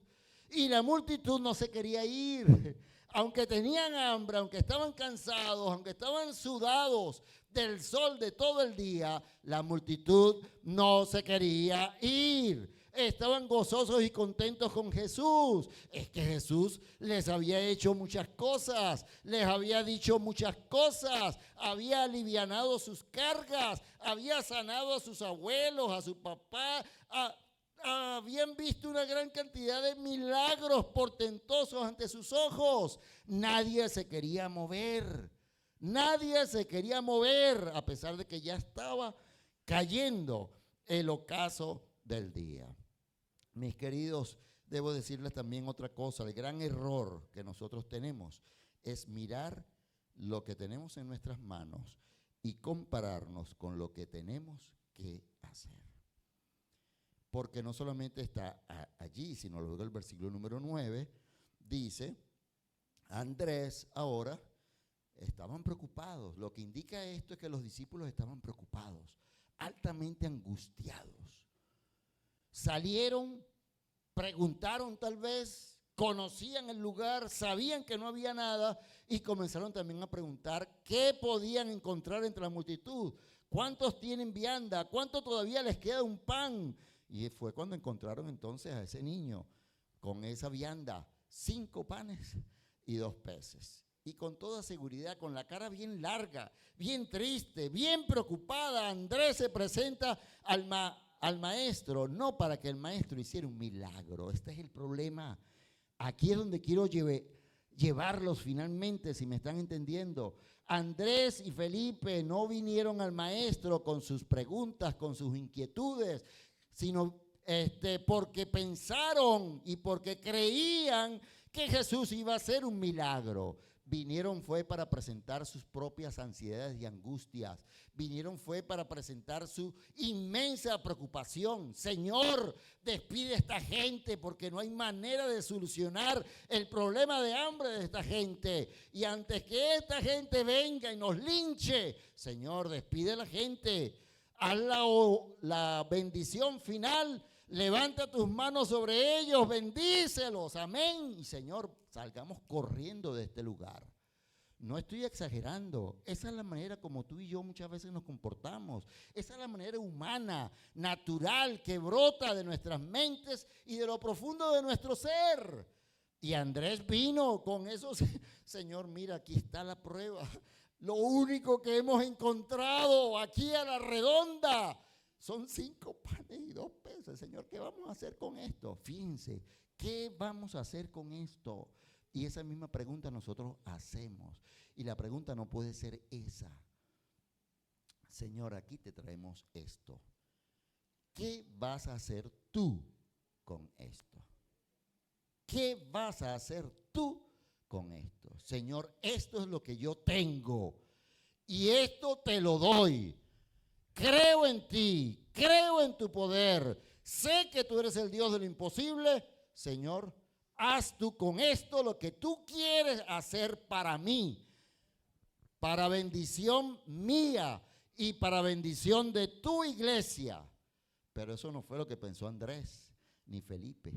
y la multitud no se quería ir. Aunque tenían hambre, aunque estaban cansados, aunque estaban sudados del sol de todo el día, la multitud no se quería ir. Estaban gozosos y contentos con Jesús. Es que Jesús les había hecho muchas cosas, les había dicho muchas cosas, había alivianado sus cargas, había sanado a sus abuelos, a su papá, habían visto una gran cantidad de milagros portentosos ante sus ojos. Nadie se quería mover. Nadie se quería mover, a pesar de que ya estaba cayendo el ocaso del día. Mis queridos, debo decirles también otra cosa. El gran error que nosotros tenemos es mirar lo que tenemos en nuestras manos y compararnos con lo que tenemos que hacer. Porque no solamente está allí, sino luego el versículo número 9 dice, Andrés ahora estaban preocupados. Lo que indica esto es que los discípulos estaban preocupados, altamente angustiados. Salieron, preguntaron tal vez, conocían el lugar, sabían que no había nada y comenzaron también a preguntar qué podían encontrar entre la multitud. ¿Cuántos tienen vianda? ¿Cuánto todavía les queda un pan? Y fue cuando encontraron entonces a ese niño con esa vianda, 5 panes y 2 peces. Y con toda seguridad, con la cara bien larga, bien triste, bien preocupada, Andrés se presenta al maestro, no para que el maestro hiciera un milagro. Este es el problema. Aquí es donde quiero llevarlos finalmente, si me están entendiendo. Andrés y Felipe no vinieron al maestro con sus preguntas, con sus inquietudes, sino porque pensaron y porque creían que Jesús iba a hacer un milagro. Vinieron fue para presentar sus propias ansiedades y angustias. Vinieron fue para presentar su inmensa preocupación. Señor, despide a esta gente porque no hay manera de solucionar el problema de hambre de esta gente. Y antes que esta gente venga y nos linche, Señor, despide a la gente. Haz la bendición final. Levanta tus manos sobre ellos, bendícelos, amén. Y Señor, salgamos corriendo de este lugar. No estoy exagerando, esa es la manera como tú y yo muchas veces nos comportamos. Esa es la manera humana, natural, que brota de nuestras mentes y de lo profundo de nuestro ser. Y Andrés vino con eso. Señor, mira, aquí está la prueba. Lo único que hemos encontrado aquí a la redonda son 5 panes y 2 peces. Señor, ¿qué vamos a hacer con esto? Fíjense, ¿qué vamos a hacer con esto? Y esa misma pregunta nosotros hacemos. Y la pregunta no puede ser esa. Señor, aquí te traemos esto. ¿Qué vas a hacer tú con esto? ¿Qué vas a hacer tú con esto? Señor, esto es lo que yo tengo y esto te lo doy. Creo en ti, creo en tu poder, sé que tú eres el Dios de lo imposible. Señor, haz tú con esto lo que tú quieres hacer para mí, para bendición mía y para bendición de tu iglesia. Pero eso no fue lo que pensó Andrés ni Felipe.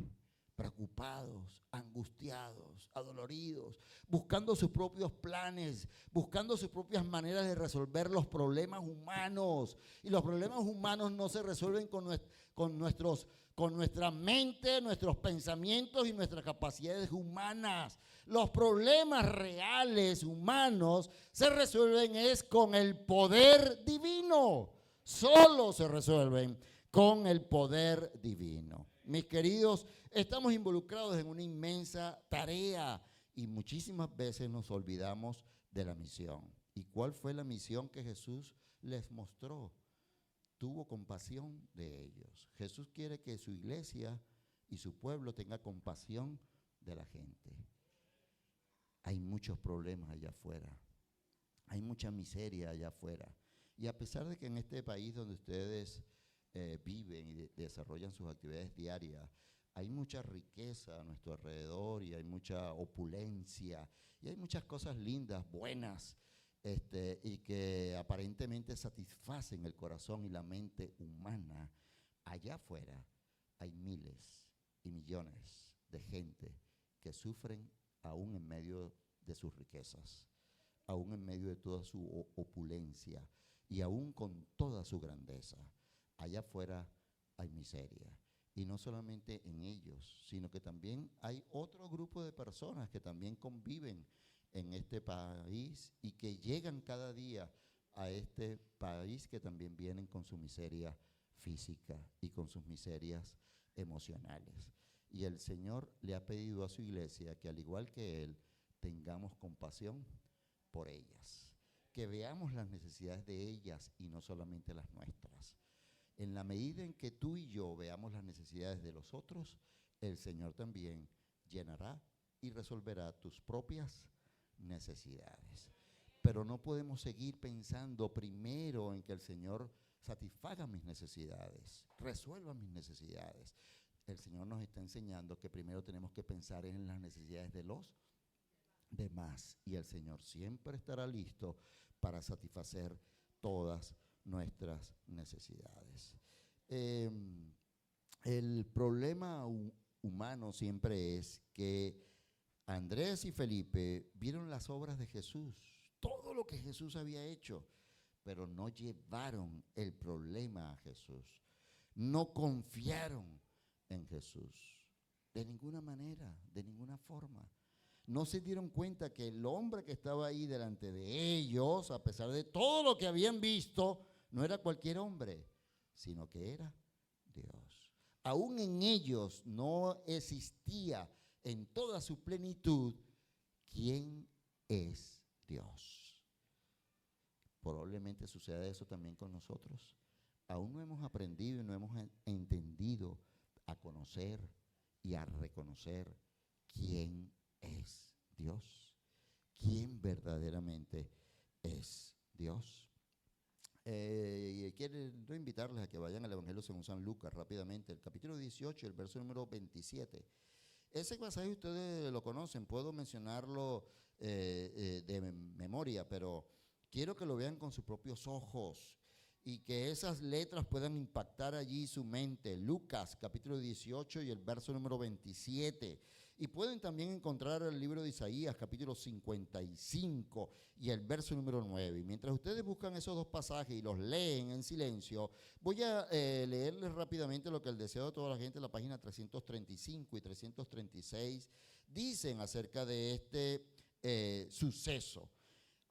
Preocupados, angustiados, adoloridos, buscando sus propios planes, buscando sus propias maneras de resolver los problemas humanos. Y los problemas humanos no se resuelven con nuestra mente, nuestros pensamientos y nuestras capacidades humanas. Los problemas reales humanos se resuelven es con el poder divino. Solo se resuelven con el poder divino. mis queridos, estamos involucrados en una inmensa tarea y muchísimas veces nos olvidamos de la misión. ¿Y cuál fue la misión que Jesús les mostró? Tuvo compasión de ellos. Jesús quiere que su iglesia y su pueblo tenga compasión de la gente. Hay muchos problemas allá afuera. Hay mucha miseria allá afuera. Y a pesar de que en este país donde ustedes viven y desarrollan sus actividades diarias, hay mucha riqueza a nuestro alrededor y hay mucha opulencia y hay muchas cosas lindas, buenas, y que aparentemente satisfacen el corazón y la mente humana. Allá afuera hay miles y millones de gente que sufren aún en medio de sus riquezas, aún en medio de toda su opulencia y aún con toda su grandeza. Allá afuera hay miseria. Y no solamente en ellos, sino que también hay otro grupo de personas que también conviven en este país y que llegan cada día a este país, que también vienen con su miseria física y con sus miserias emocionales. Y el Señor le ha pedido a su iglesia que, al igual que Él, tengamos compasión por ellas, que veamos las necesidades de ellas y no solamente las nuestras. En la medida en que tú y yo veamos las necesidades de los otros, el Señor también llenará y resolverá tus propias necesidades. Pero no podemos seguir pensando primero en que el Señor satisfaga mis necesidades, resuelva mis necesidades. El Señor nos está enseñando que primero tenemos que pensar en las necesidades de los demás, y el Señor siempre estará listo para satisfacer todas nuestras necesidades. El problema humano siempre es que Andrés y Felipe vieron las obras de Jesús, todo lo que Jesús había hecho, pero no llevaron el problema a Jesús, no confiaron en Jesús, de ninguna manera, de ninguna forma. No se dieron cuenta que el hombre que estaba ahí delante de ellos, a pesar de todo lo que habían visto, no era cualquier hombre, sino que era Dios. Aún en ellos no existía en toda su plenitud quién es Dios. Probablemente suceda eso también con nosotros. Aún no hemos aprendido y no hemos entendido a conocer y a reconocer quién es Dios, quién verdaderamente es Dios. Quiero invitarles a que vayan al Evangelio según San Lucas rápidamente, el capítulo 18, el verso número 27. Ese pasaje ustedes lo conocen, puedo mencionarlo de memoria, pero quiero que lo vean con sus propios ojos y que esas letras puedan impactar allí su mente. Lucas capítulo 18 y el verso número 27. Y pueden también encontrar el libro de Isaías capítulo 55 y el verso número 9. Y mientras ustedes buscan esos dos pasajes y los leen en silencio, voy a leerles rápidamente lo que el deseo de toda la gente en la página 335 y 336 dicen acerca de este suceso.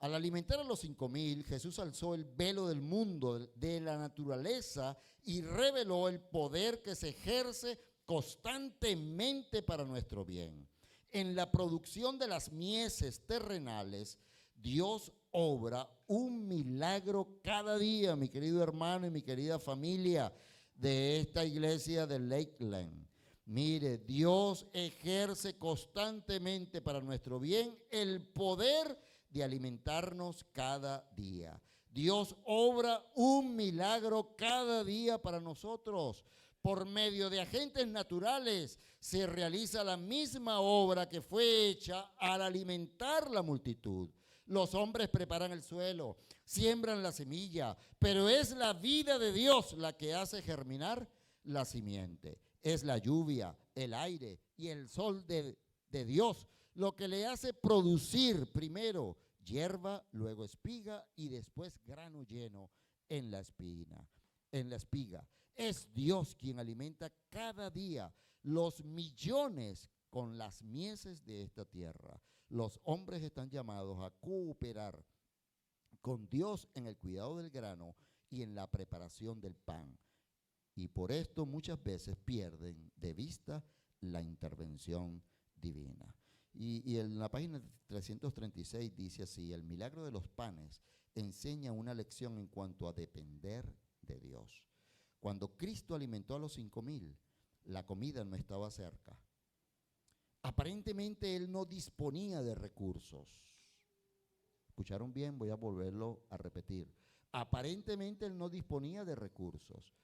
Al alimentar a los 5,000, Jesús alzó el velo del mundo, de la naturaleza, y reveló el poder que se ejerce constantemente para nuestro bien. En la producción de las mieses terrenales, Dios obra un milagro cada día, mi querido hermano y mi querida familia de esta iglesia de Lakeland. Mire, Dios ejerce constantemente para nuestro bien el poder de alimentarnos cada día. Dios obra un milagro cada día para nosotros. Por medio de agentes naturales se realiza la misma obra que fue hecha al alimentar la multitud. Los hombres preparan el suelo, siembran la semilla, pero es la vida de Dios la que hace germinar la simiente. Es la lluvia, el aire y el sol de Dios lo que le hace producir primero hierba, luego espiga y después grano lleno en la espiga. Es Dios quien alimenta cada día los millones con las mieses de esta tierra. Los hombres están llamados a cooperar con Dios en el cuidado del grano y en la preparación del pan. y por esto muchas veces pierden de vista la intervención divina. Y en la página 336 dice así: el milagro de los panes enseña una lección en cuanto a depender de Dios. Cuando Cristo alimentó a los 5,000, la comida no estaba cerca. Aparentemente Él no disponía de recursos. ¿Escucharon bien? Voy a volverlo a repetir. Aparentemente Él no disponía de recursos.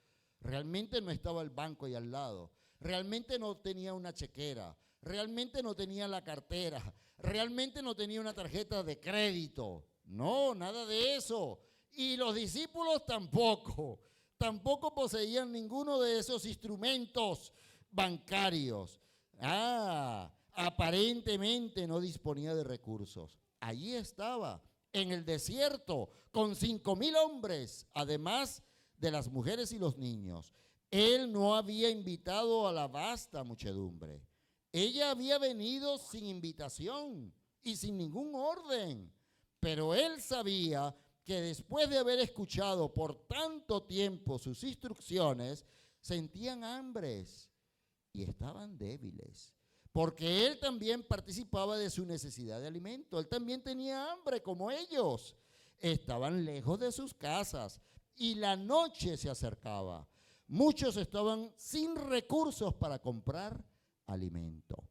Realmente no estaba el banco ahí al lado. Realmente no tenía una chequera. Realmente no tenía la cartera. Realmente no tenía una tarjeta de crédito. No, nada de eso. Y los discípulos tampoco. Tampoco poseían ninguno de esos instrumentos bancarios. Aparentemente no disponía de recursos. Allí estaba, en el desierto, con 5,000 hombres, además de las mujeres y los niños. Él no había invitado a la vasta muchedumbre. Ella había venido sin invitación y sin ningún orden. Pero él sabía que después de haber escuchado por tanto tiempo sus instrucciones, sentían hambres y estaban débiles, porque él también participaba de su necesidad de alimento. Él también tenía hambre como ellos. Estaban lejos de sus casas y la noche se acercaba. Muchos estaban sin recursos para comprar alimento.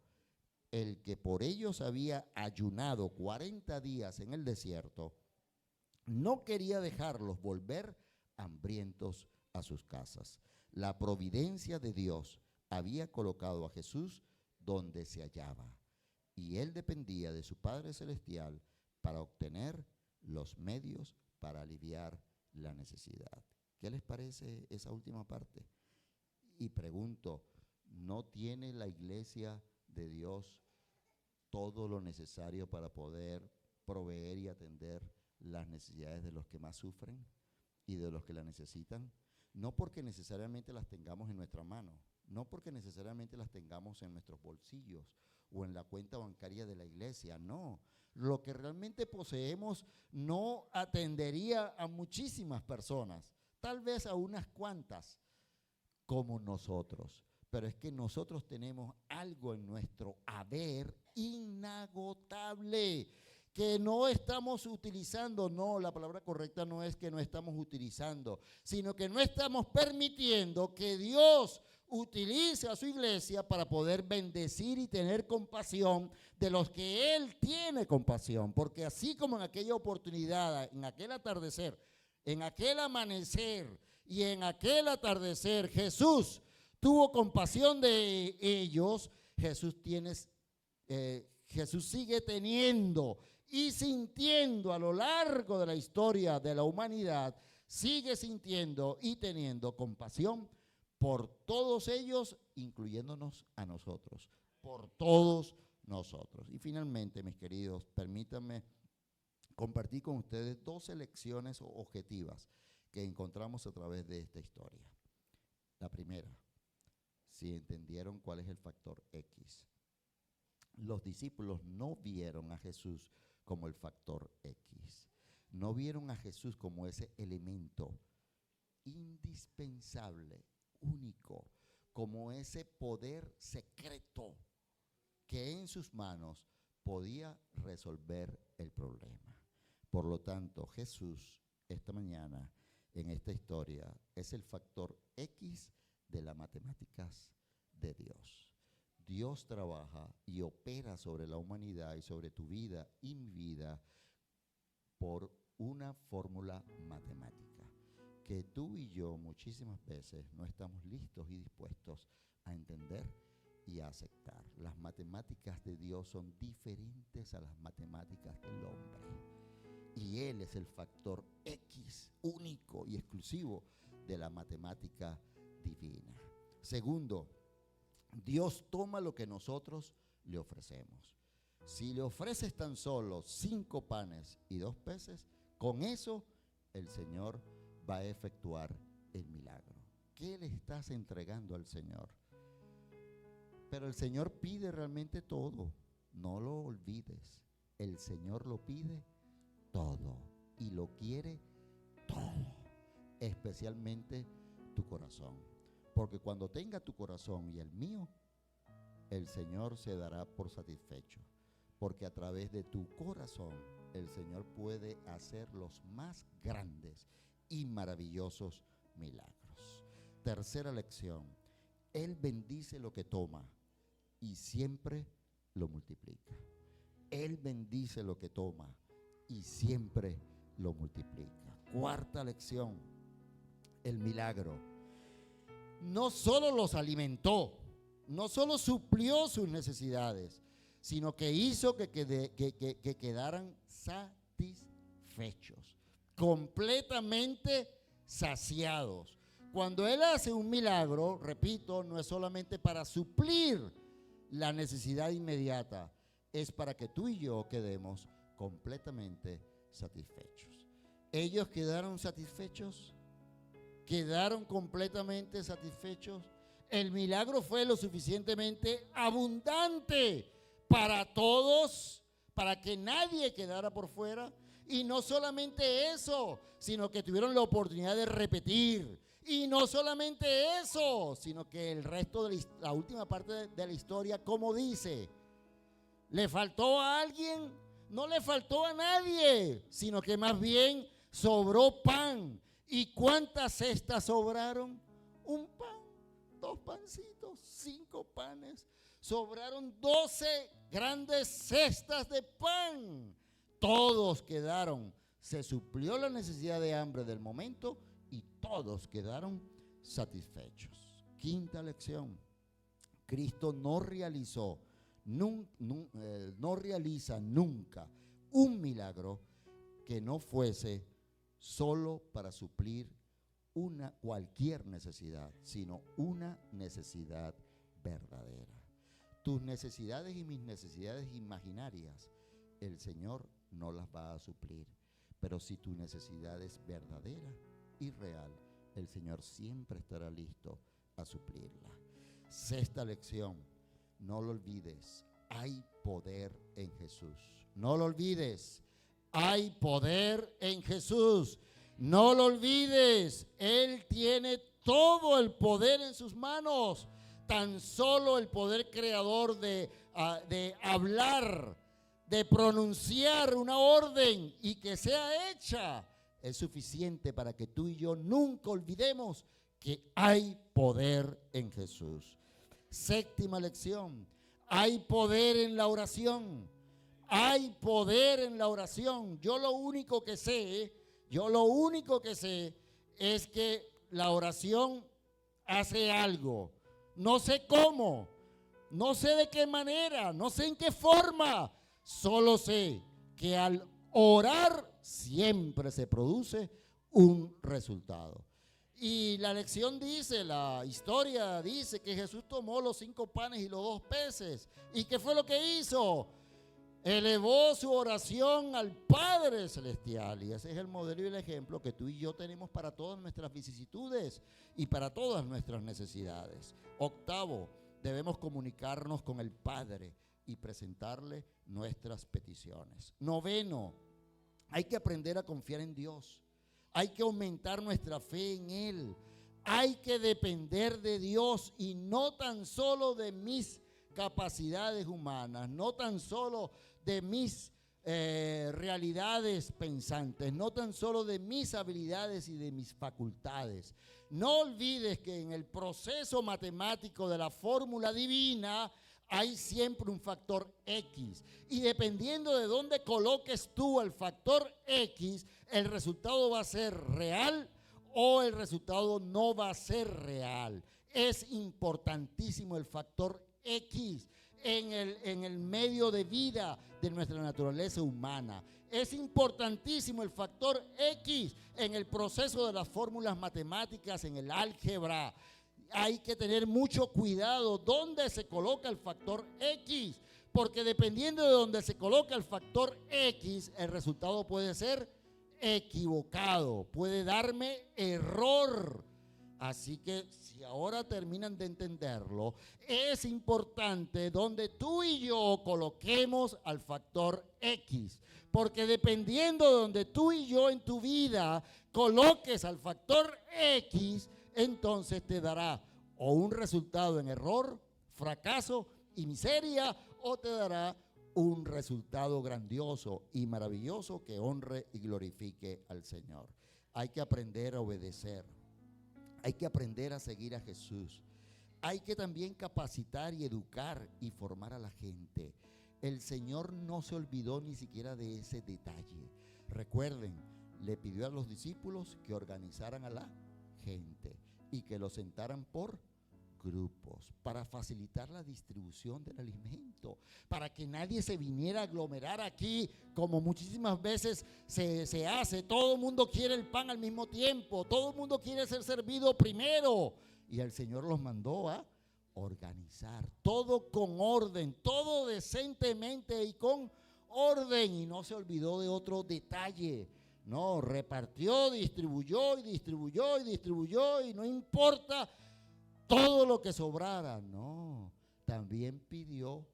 El que por ellos había ayunado 40 días en el desierto, no quería dejarlos volver hambrientos a sus casas. La providencia de Dios había colocado a Jesús donde se hallaba, y él dependía de su Padre Celestial para obtener los medios para aliviar la necesidad. ¿Qué les parece esa última parte? Y pregunto, ¿no tiene la iglesia de Dios todo lo necesario para poder proveer y atender las necesidades de los que más sufren y de los que la necesitan? No porque necesariamente las tengamos en nuestra mano, no porque necesariamente las tengamos en nuestros bolsillos o en la cuenta bancaria de la iglesia, no. Lo que realmente poseemos no atendería a muchísimas personas, tal vez a unas cuantas como nosotros. Pero es que nosotros tenemos algo en nuestro haber inagotable que no estamos utilizando. No, la palabra correcta no es que no estamos utilizando, sino que no estamos permitiendo que Dios utilice a su iglesia para poder bendecir y tener compasión de los que Él tiene compasión. Porque así como en aquella oportunidad, en aquel atardecer, en aquel amanecer y en aquel atardecer, Jesús tuvo compasión de ellos, Jesús sigue teniendo y sintiendo a lo largo de la historia de la humanidad, sigue sintiendo y teniendo compasión por todos ellos, incluyéndonos a nosotros, por todos nosotros. Y finalmente, mis queridos, permítanme compartir con ustedes 2 lecciones objetivas que encontramos a través de esta historia. La primera, si entendieron cuál es el factor X. Los discípulos no vieron a Jesús como el factor X. No vieron a Jesús como ese elemento indispensable, único, como ese poder secreto que en sus manos podía resolver el problema. Por lo tanto, Jesús esta mañana en esta historia es el factor X de las matemáticas de Dios. Dios trabaja y opera sobre la humanidad y sobre tu vida y mi vida por una fórmula matemática que tú y yo muchísimas veces no estamos listos y dispuestos a entender y a aceptar. Las matemáticas de Dios son diferentes a las matemáticas del hombre. Y Él es el factor X único y exclusivo de la matemática divina. Segundo, Dios toma lo que nosotros le ofrecemos. Si le ofreces tan solo 5 panes y 2 peces, con eso el Señor va a efectuar el milagro. ¿Qué le estás entregando al Señor? Pero el Señor pide realmente todo. No lo olvides. El Señor lo pide todo y lo quiere todo, especialmente tu corazón. porque cuando tenga tu corazón y el mío, el Señor se dará por satisfecho, porque a través de tu corazón el Señor puede hacer los más grandes y maravillosos milagros. Tercera lección: Él bendice lo que toma y siempre lo multiplica. Él bendice lo que toma y siempre lo multiplica. Cuarta lección: el milagro no solo los alimentó, no solo suplió sus necesidades, sino que hizo que quedaran satisfechos, completamente saciados. Cuando Él hace un milagro, repito, no es solamente para suplir la necesidad inmediata, es para que tú y yo quedemos completamente satisfechos. Ellos quedaron satisfechos, quedaron completamente satisfechos. El milagro fue lo suficientemente abundante para todos, para que nadie quedara por fuera. Y no solamente eso, sino que tuvieron la oportunidad de repetir. Y no solamente eso, sino que el resto de la última parte de la historia, como dice, ¿le faltó a alguien? No le faltó a nadie, sino que más bien sobró pan. ¿Y cuántas cestas sobraron? Un pan, 2 pancitos, 5 panes. Sobraron 12 grandes cestas de pan. Todos quedaron, se suplió la necesidad de hambre del momento y todos quedaron satisfechos. Quinta lección: Cristo no realiza nunca un milagro que no fuese solo para suplir cualquier necesidad, sino una necesidad verdadera. Tus necesidades y mis necesidades imaginarias, el Señor no las va a suplir. Pero si tu necesidad es verdadera y real, el Señor siempre estará listo a suplirla. Sexta lección: no lo olvides, hay poder en Jesús. No lo olvides, hay poder en Jesús. No lo olvides, Él tiene todo el poder en sus manos. Tan solo el poder creador de hablar, de pronunciar una orden y que sea hecha, es suficiente para que tú y yo nunca olvidemos que hay poder en Jesús. Séptima lección: hay poder en la oración. Hay poder en la oración. Yo lo único que sé es que la oración hace algo. No sé cómo, no sé de qué manera, no sé en qué forma. Solo sé que al orar siempre se produce un resultado. Y la lección dice, la historia dice que Jesús tomó los 5 panes y los 2 peces. ¿Y qué fue lo que hizo? Elevó su oración al Padre Celestial. Y ese es el modelo y el ejemplo que tú y yo tenemos para todas nuestras vicisitudes y para todas nuestras necesidades. Octavo, debemos comunicarnos con el Padre y presentarle nuestras peticiones. Noveno, hay que aprender a confiar en Dios. Hay que aumentar nuestra fe en Él. Hay que depender de Dios y no tan solo de mis capacidades humanas, no tan solo de mis realidades pensantes, no tan solo de mis habilidades y de mis facultades. No olvides que en el proceso matemático de la fórmula divina hay siempre un factor X. Y dependiendo de dónde coloques tú el factor X, el resultado va a ser real o el resultado no va a ser real. Es importantísimo el factor X en el medio de vida de nuestra naturaleza humana. Es importantísimo el factor X en el proceso de las fórmulas matemáticas, en el álgebra. Hay que tener mucho cuidado dónde se coloca el factor X, porque dependiendo de dónde se coloca el factor X, el resultado puede ser equivocado, puede darme error. Así que si ahora terminan de entenderlo, es importante donde tú y yo coloquemos al factor X, porque dependiendo de donde tú y yo en tu vida coloques al factor X, entonces te dará o un resultado en error, fracaso y miseria, o te dará un resultado grandioso y maravilloso que honre y glorifique al Señor. Hay que aprender a obedecer. Hay que aprender a seguir a Jesús. Hay que también capacitar y educar y formar a la gente. El Señor no se olvidó ni siquiera de ese detalle. Recuerden, le pidió a los discípulos que organizaran a la gente y que los sentaran por grupos para facilitar la distribución del alimento, para que nadie se viniera a aglomerar aquí como muchísimas veces se hace. Todo el mundo quiere el pan al mismo tiempo, todo el mundo quiere ser servido primero, y el Señor los mandó a organizar todo con orden, todo decentemente y con orden, y no se olvidó de otro detalle. No, repartió, distribuyó y distribuyó y distribuyó, y no importa todo lo que sobrara, no. También pidió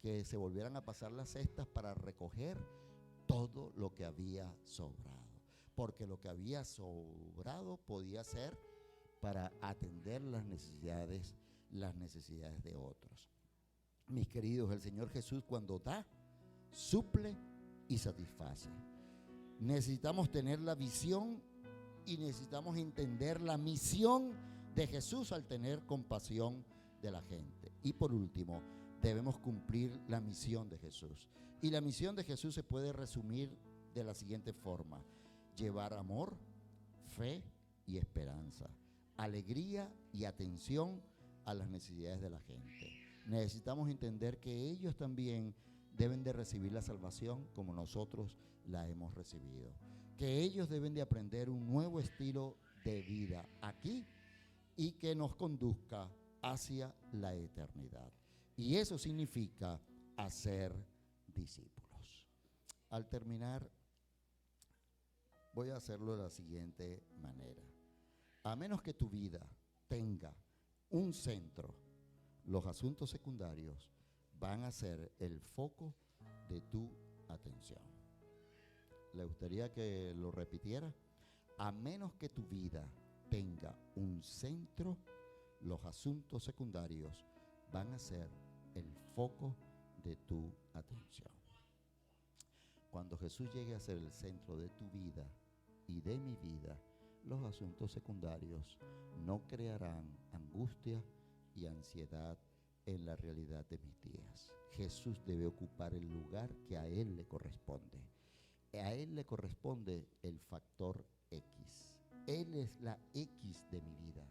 que se volvieran a pasar las cestas para recoger todo lo que había sobrado, porque lo que había sobrado podía ser para atender las necesidades de otros. Mis queridos, el Señor Jesús, cuando da, suple y satisface. Necesitamos tener la visión y necesitamos entender la misión de Jesús al tener compasión de la gente. Y por último, debemos cumplir la misión de Jesús. Y la misión de Jesús se puede resumir de la siguiente forma: llevar amor, fe y esperanza, alegría y atención a las necesidades de la gente. Necesitamos entender que ellos también deben de recibir la salvación como nosotros la hemos recibido, que ellos deben de aprender un nuevo estilo de vida aquí y que nos conduzca hacia la eternidad. Y eso significa hacer discípulos. Al terminar, voy a hacerlo de la siguiente manera. A menos que tu vida tenga un centro, los asuntos secundarios van a ser el foco de tu atención. ¿Le gustaría que lo repitiera? A menos que tu vida tenga un centro, los asuntos secundarios van a ser el foco de tu atención. Cuando Jesús llegue a ser el centro de tu vida y de mi vida, los asuntos secundarios no crearán angustia y ansiedad en la realidad de mis días. Jesús debe ocupar el lugar que a Él le corresponde. A Él le corresponde el factor X. Él es la X de mi vida.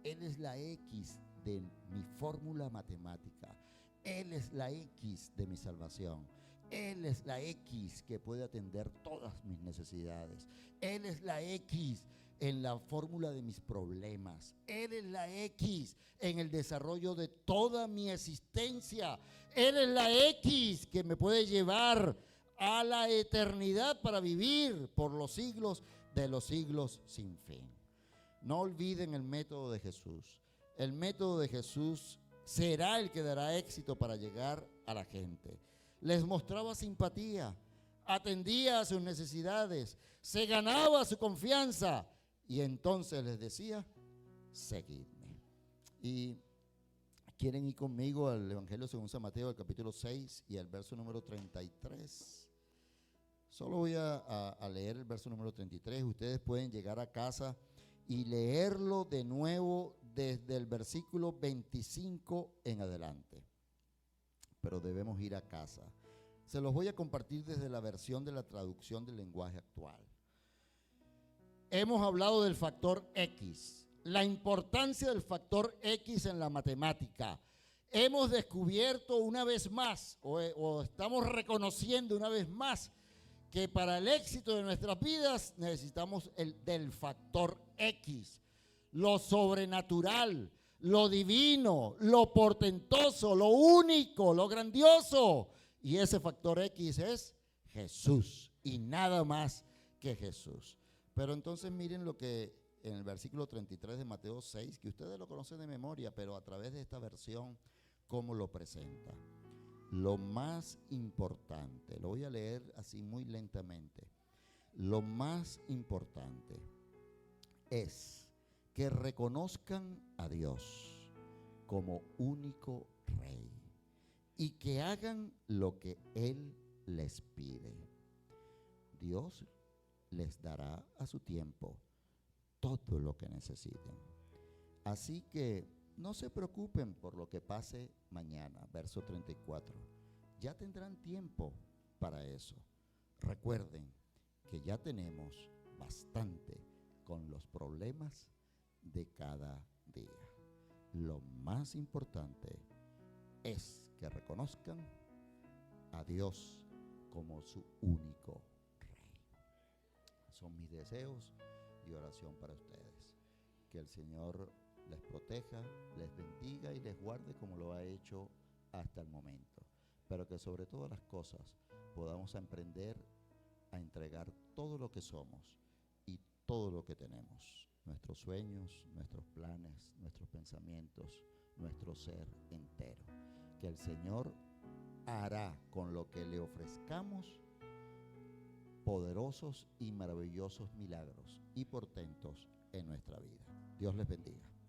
Él es la X de mi fórmula matemática. Él es la X de mi salvación. Él es la X que puede atender todas mis necesidades. Él es la X en la fórmula de mis problemas. Él es la X en el desarrollo de toda mi existencia. Él es la X que me puede llevar a la eternidad para vivir por los siglos de los siglos sin fin. No olviden el método de Jesús. El método de Jesús será el que dará éxito para llegar a la gente. Les mostraba simpatía, atendía a sus necesidades, se ganaba su confianza y entonces les decía: seguidme. Y quieren ir conmigo al Evangelio según San Mateo, el capítulo 6 y el verso número 33. Solo voy a leer el verso número 33. Ustedes pueden llegar a casa y leerlo de nuevo desde el versículo 25 en adelante. Pero debemos ir a casa. Se los voy a compartir desde la versión de la traducción del lenguaje actual. Hemos hablado del factor X, la importancia del factor X en la matemática. Hemos descubierto una vez más, o estamos reconociendo una vez más, que para el éxito de nuestras vidas necesitamos del factor X, lo sobrenatural, lo divino, lo portentoso, lo único, lo grandioso. Y ese factor X es Jesús y nada más que Jesús. Pero entonces miren lo que en el versículo 33 de Mateo 6, que ustedes lo conocen de memoria, pero a través de esta versión, ¿cómo lo presenta? Lo más importante, lo voy a leer así muy lentamente. Lo más importante es que reconozcan a Dios como único Rey y que hagan lo que Él les pide. Dios les dará a su tiempo todo lo que necesiten. Así que no se preocupen por lo que pase mañana. Verso 34. Ya tendrán tiempo para eso. Recuerden que ya tenemos bastante con los problemas de cada día. Lo más importante es que reconozcan a Dios como su único Rey. Son mis deseos y oración para ustedes. Que el Señor les proteja, les bendiga y les guarde como lo ha hecho hasta el momento. Pero que sobre todas las cosas podamos emprender a entregar todo lo que somos y todo lo que tenemos. Nuestros sueños, nuestros planes, nuestros pensamientos, nuestro ser entero. Que el Señor hará con lo que le ofrezcamos poderosos y maravillosos milagros y portentos en nuestra vida. Dios les bendiga.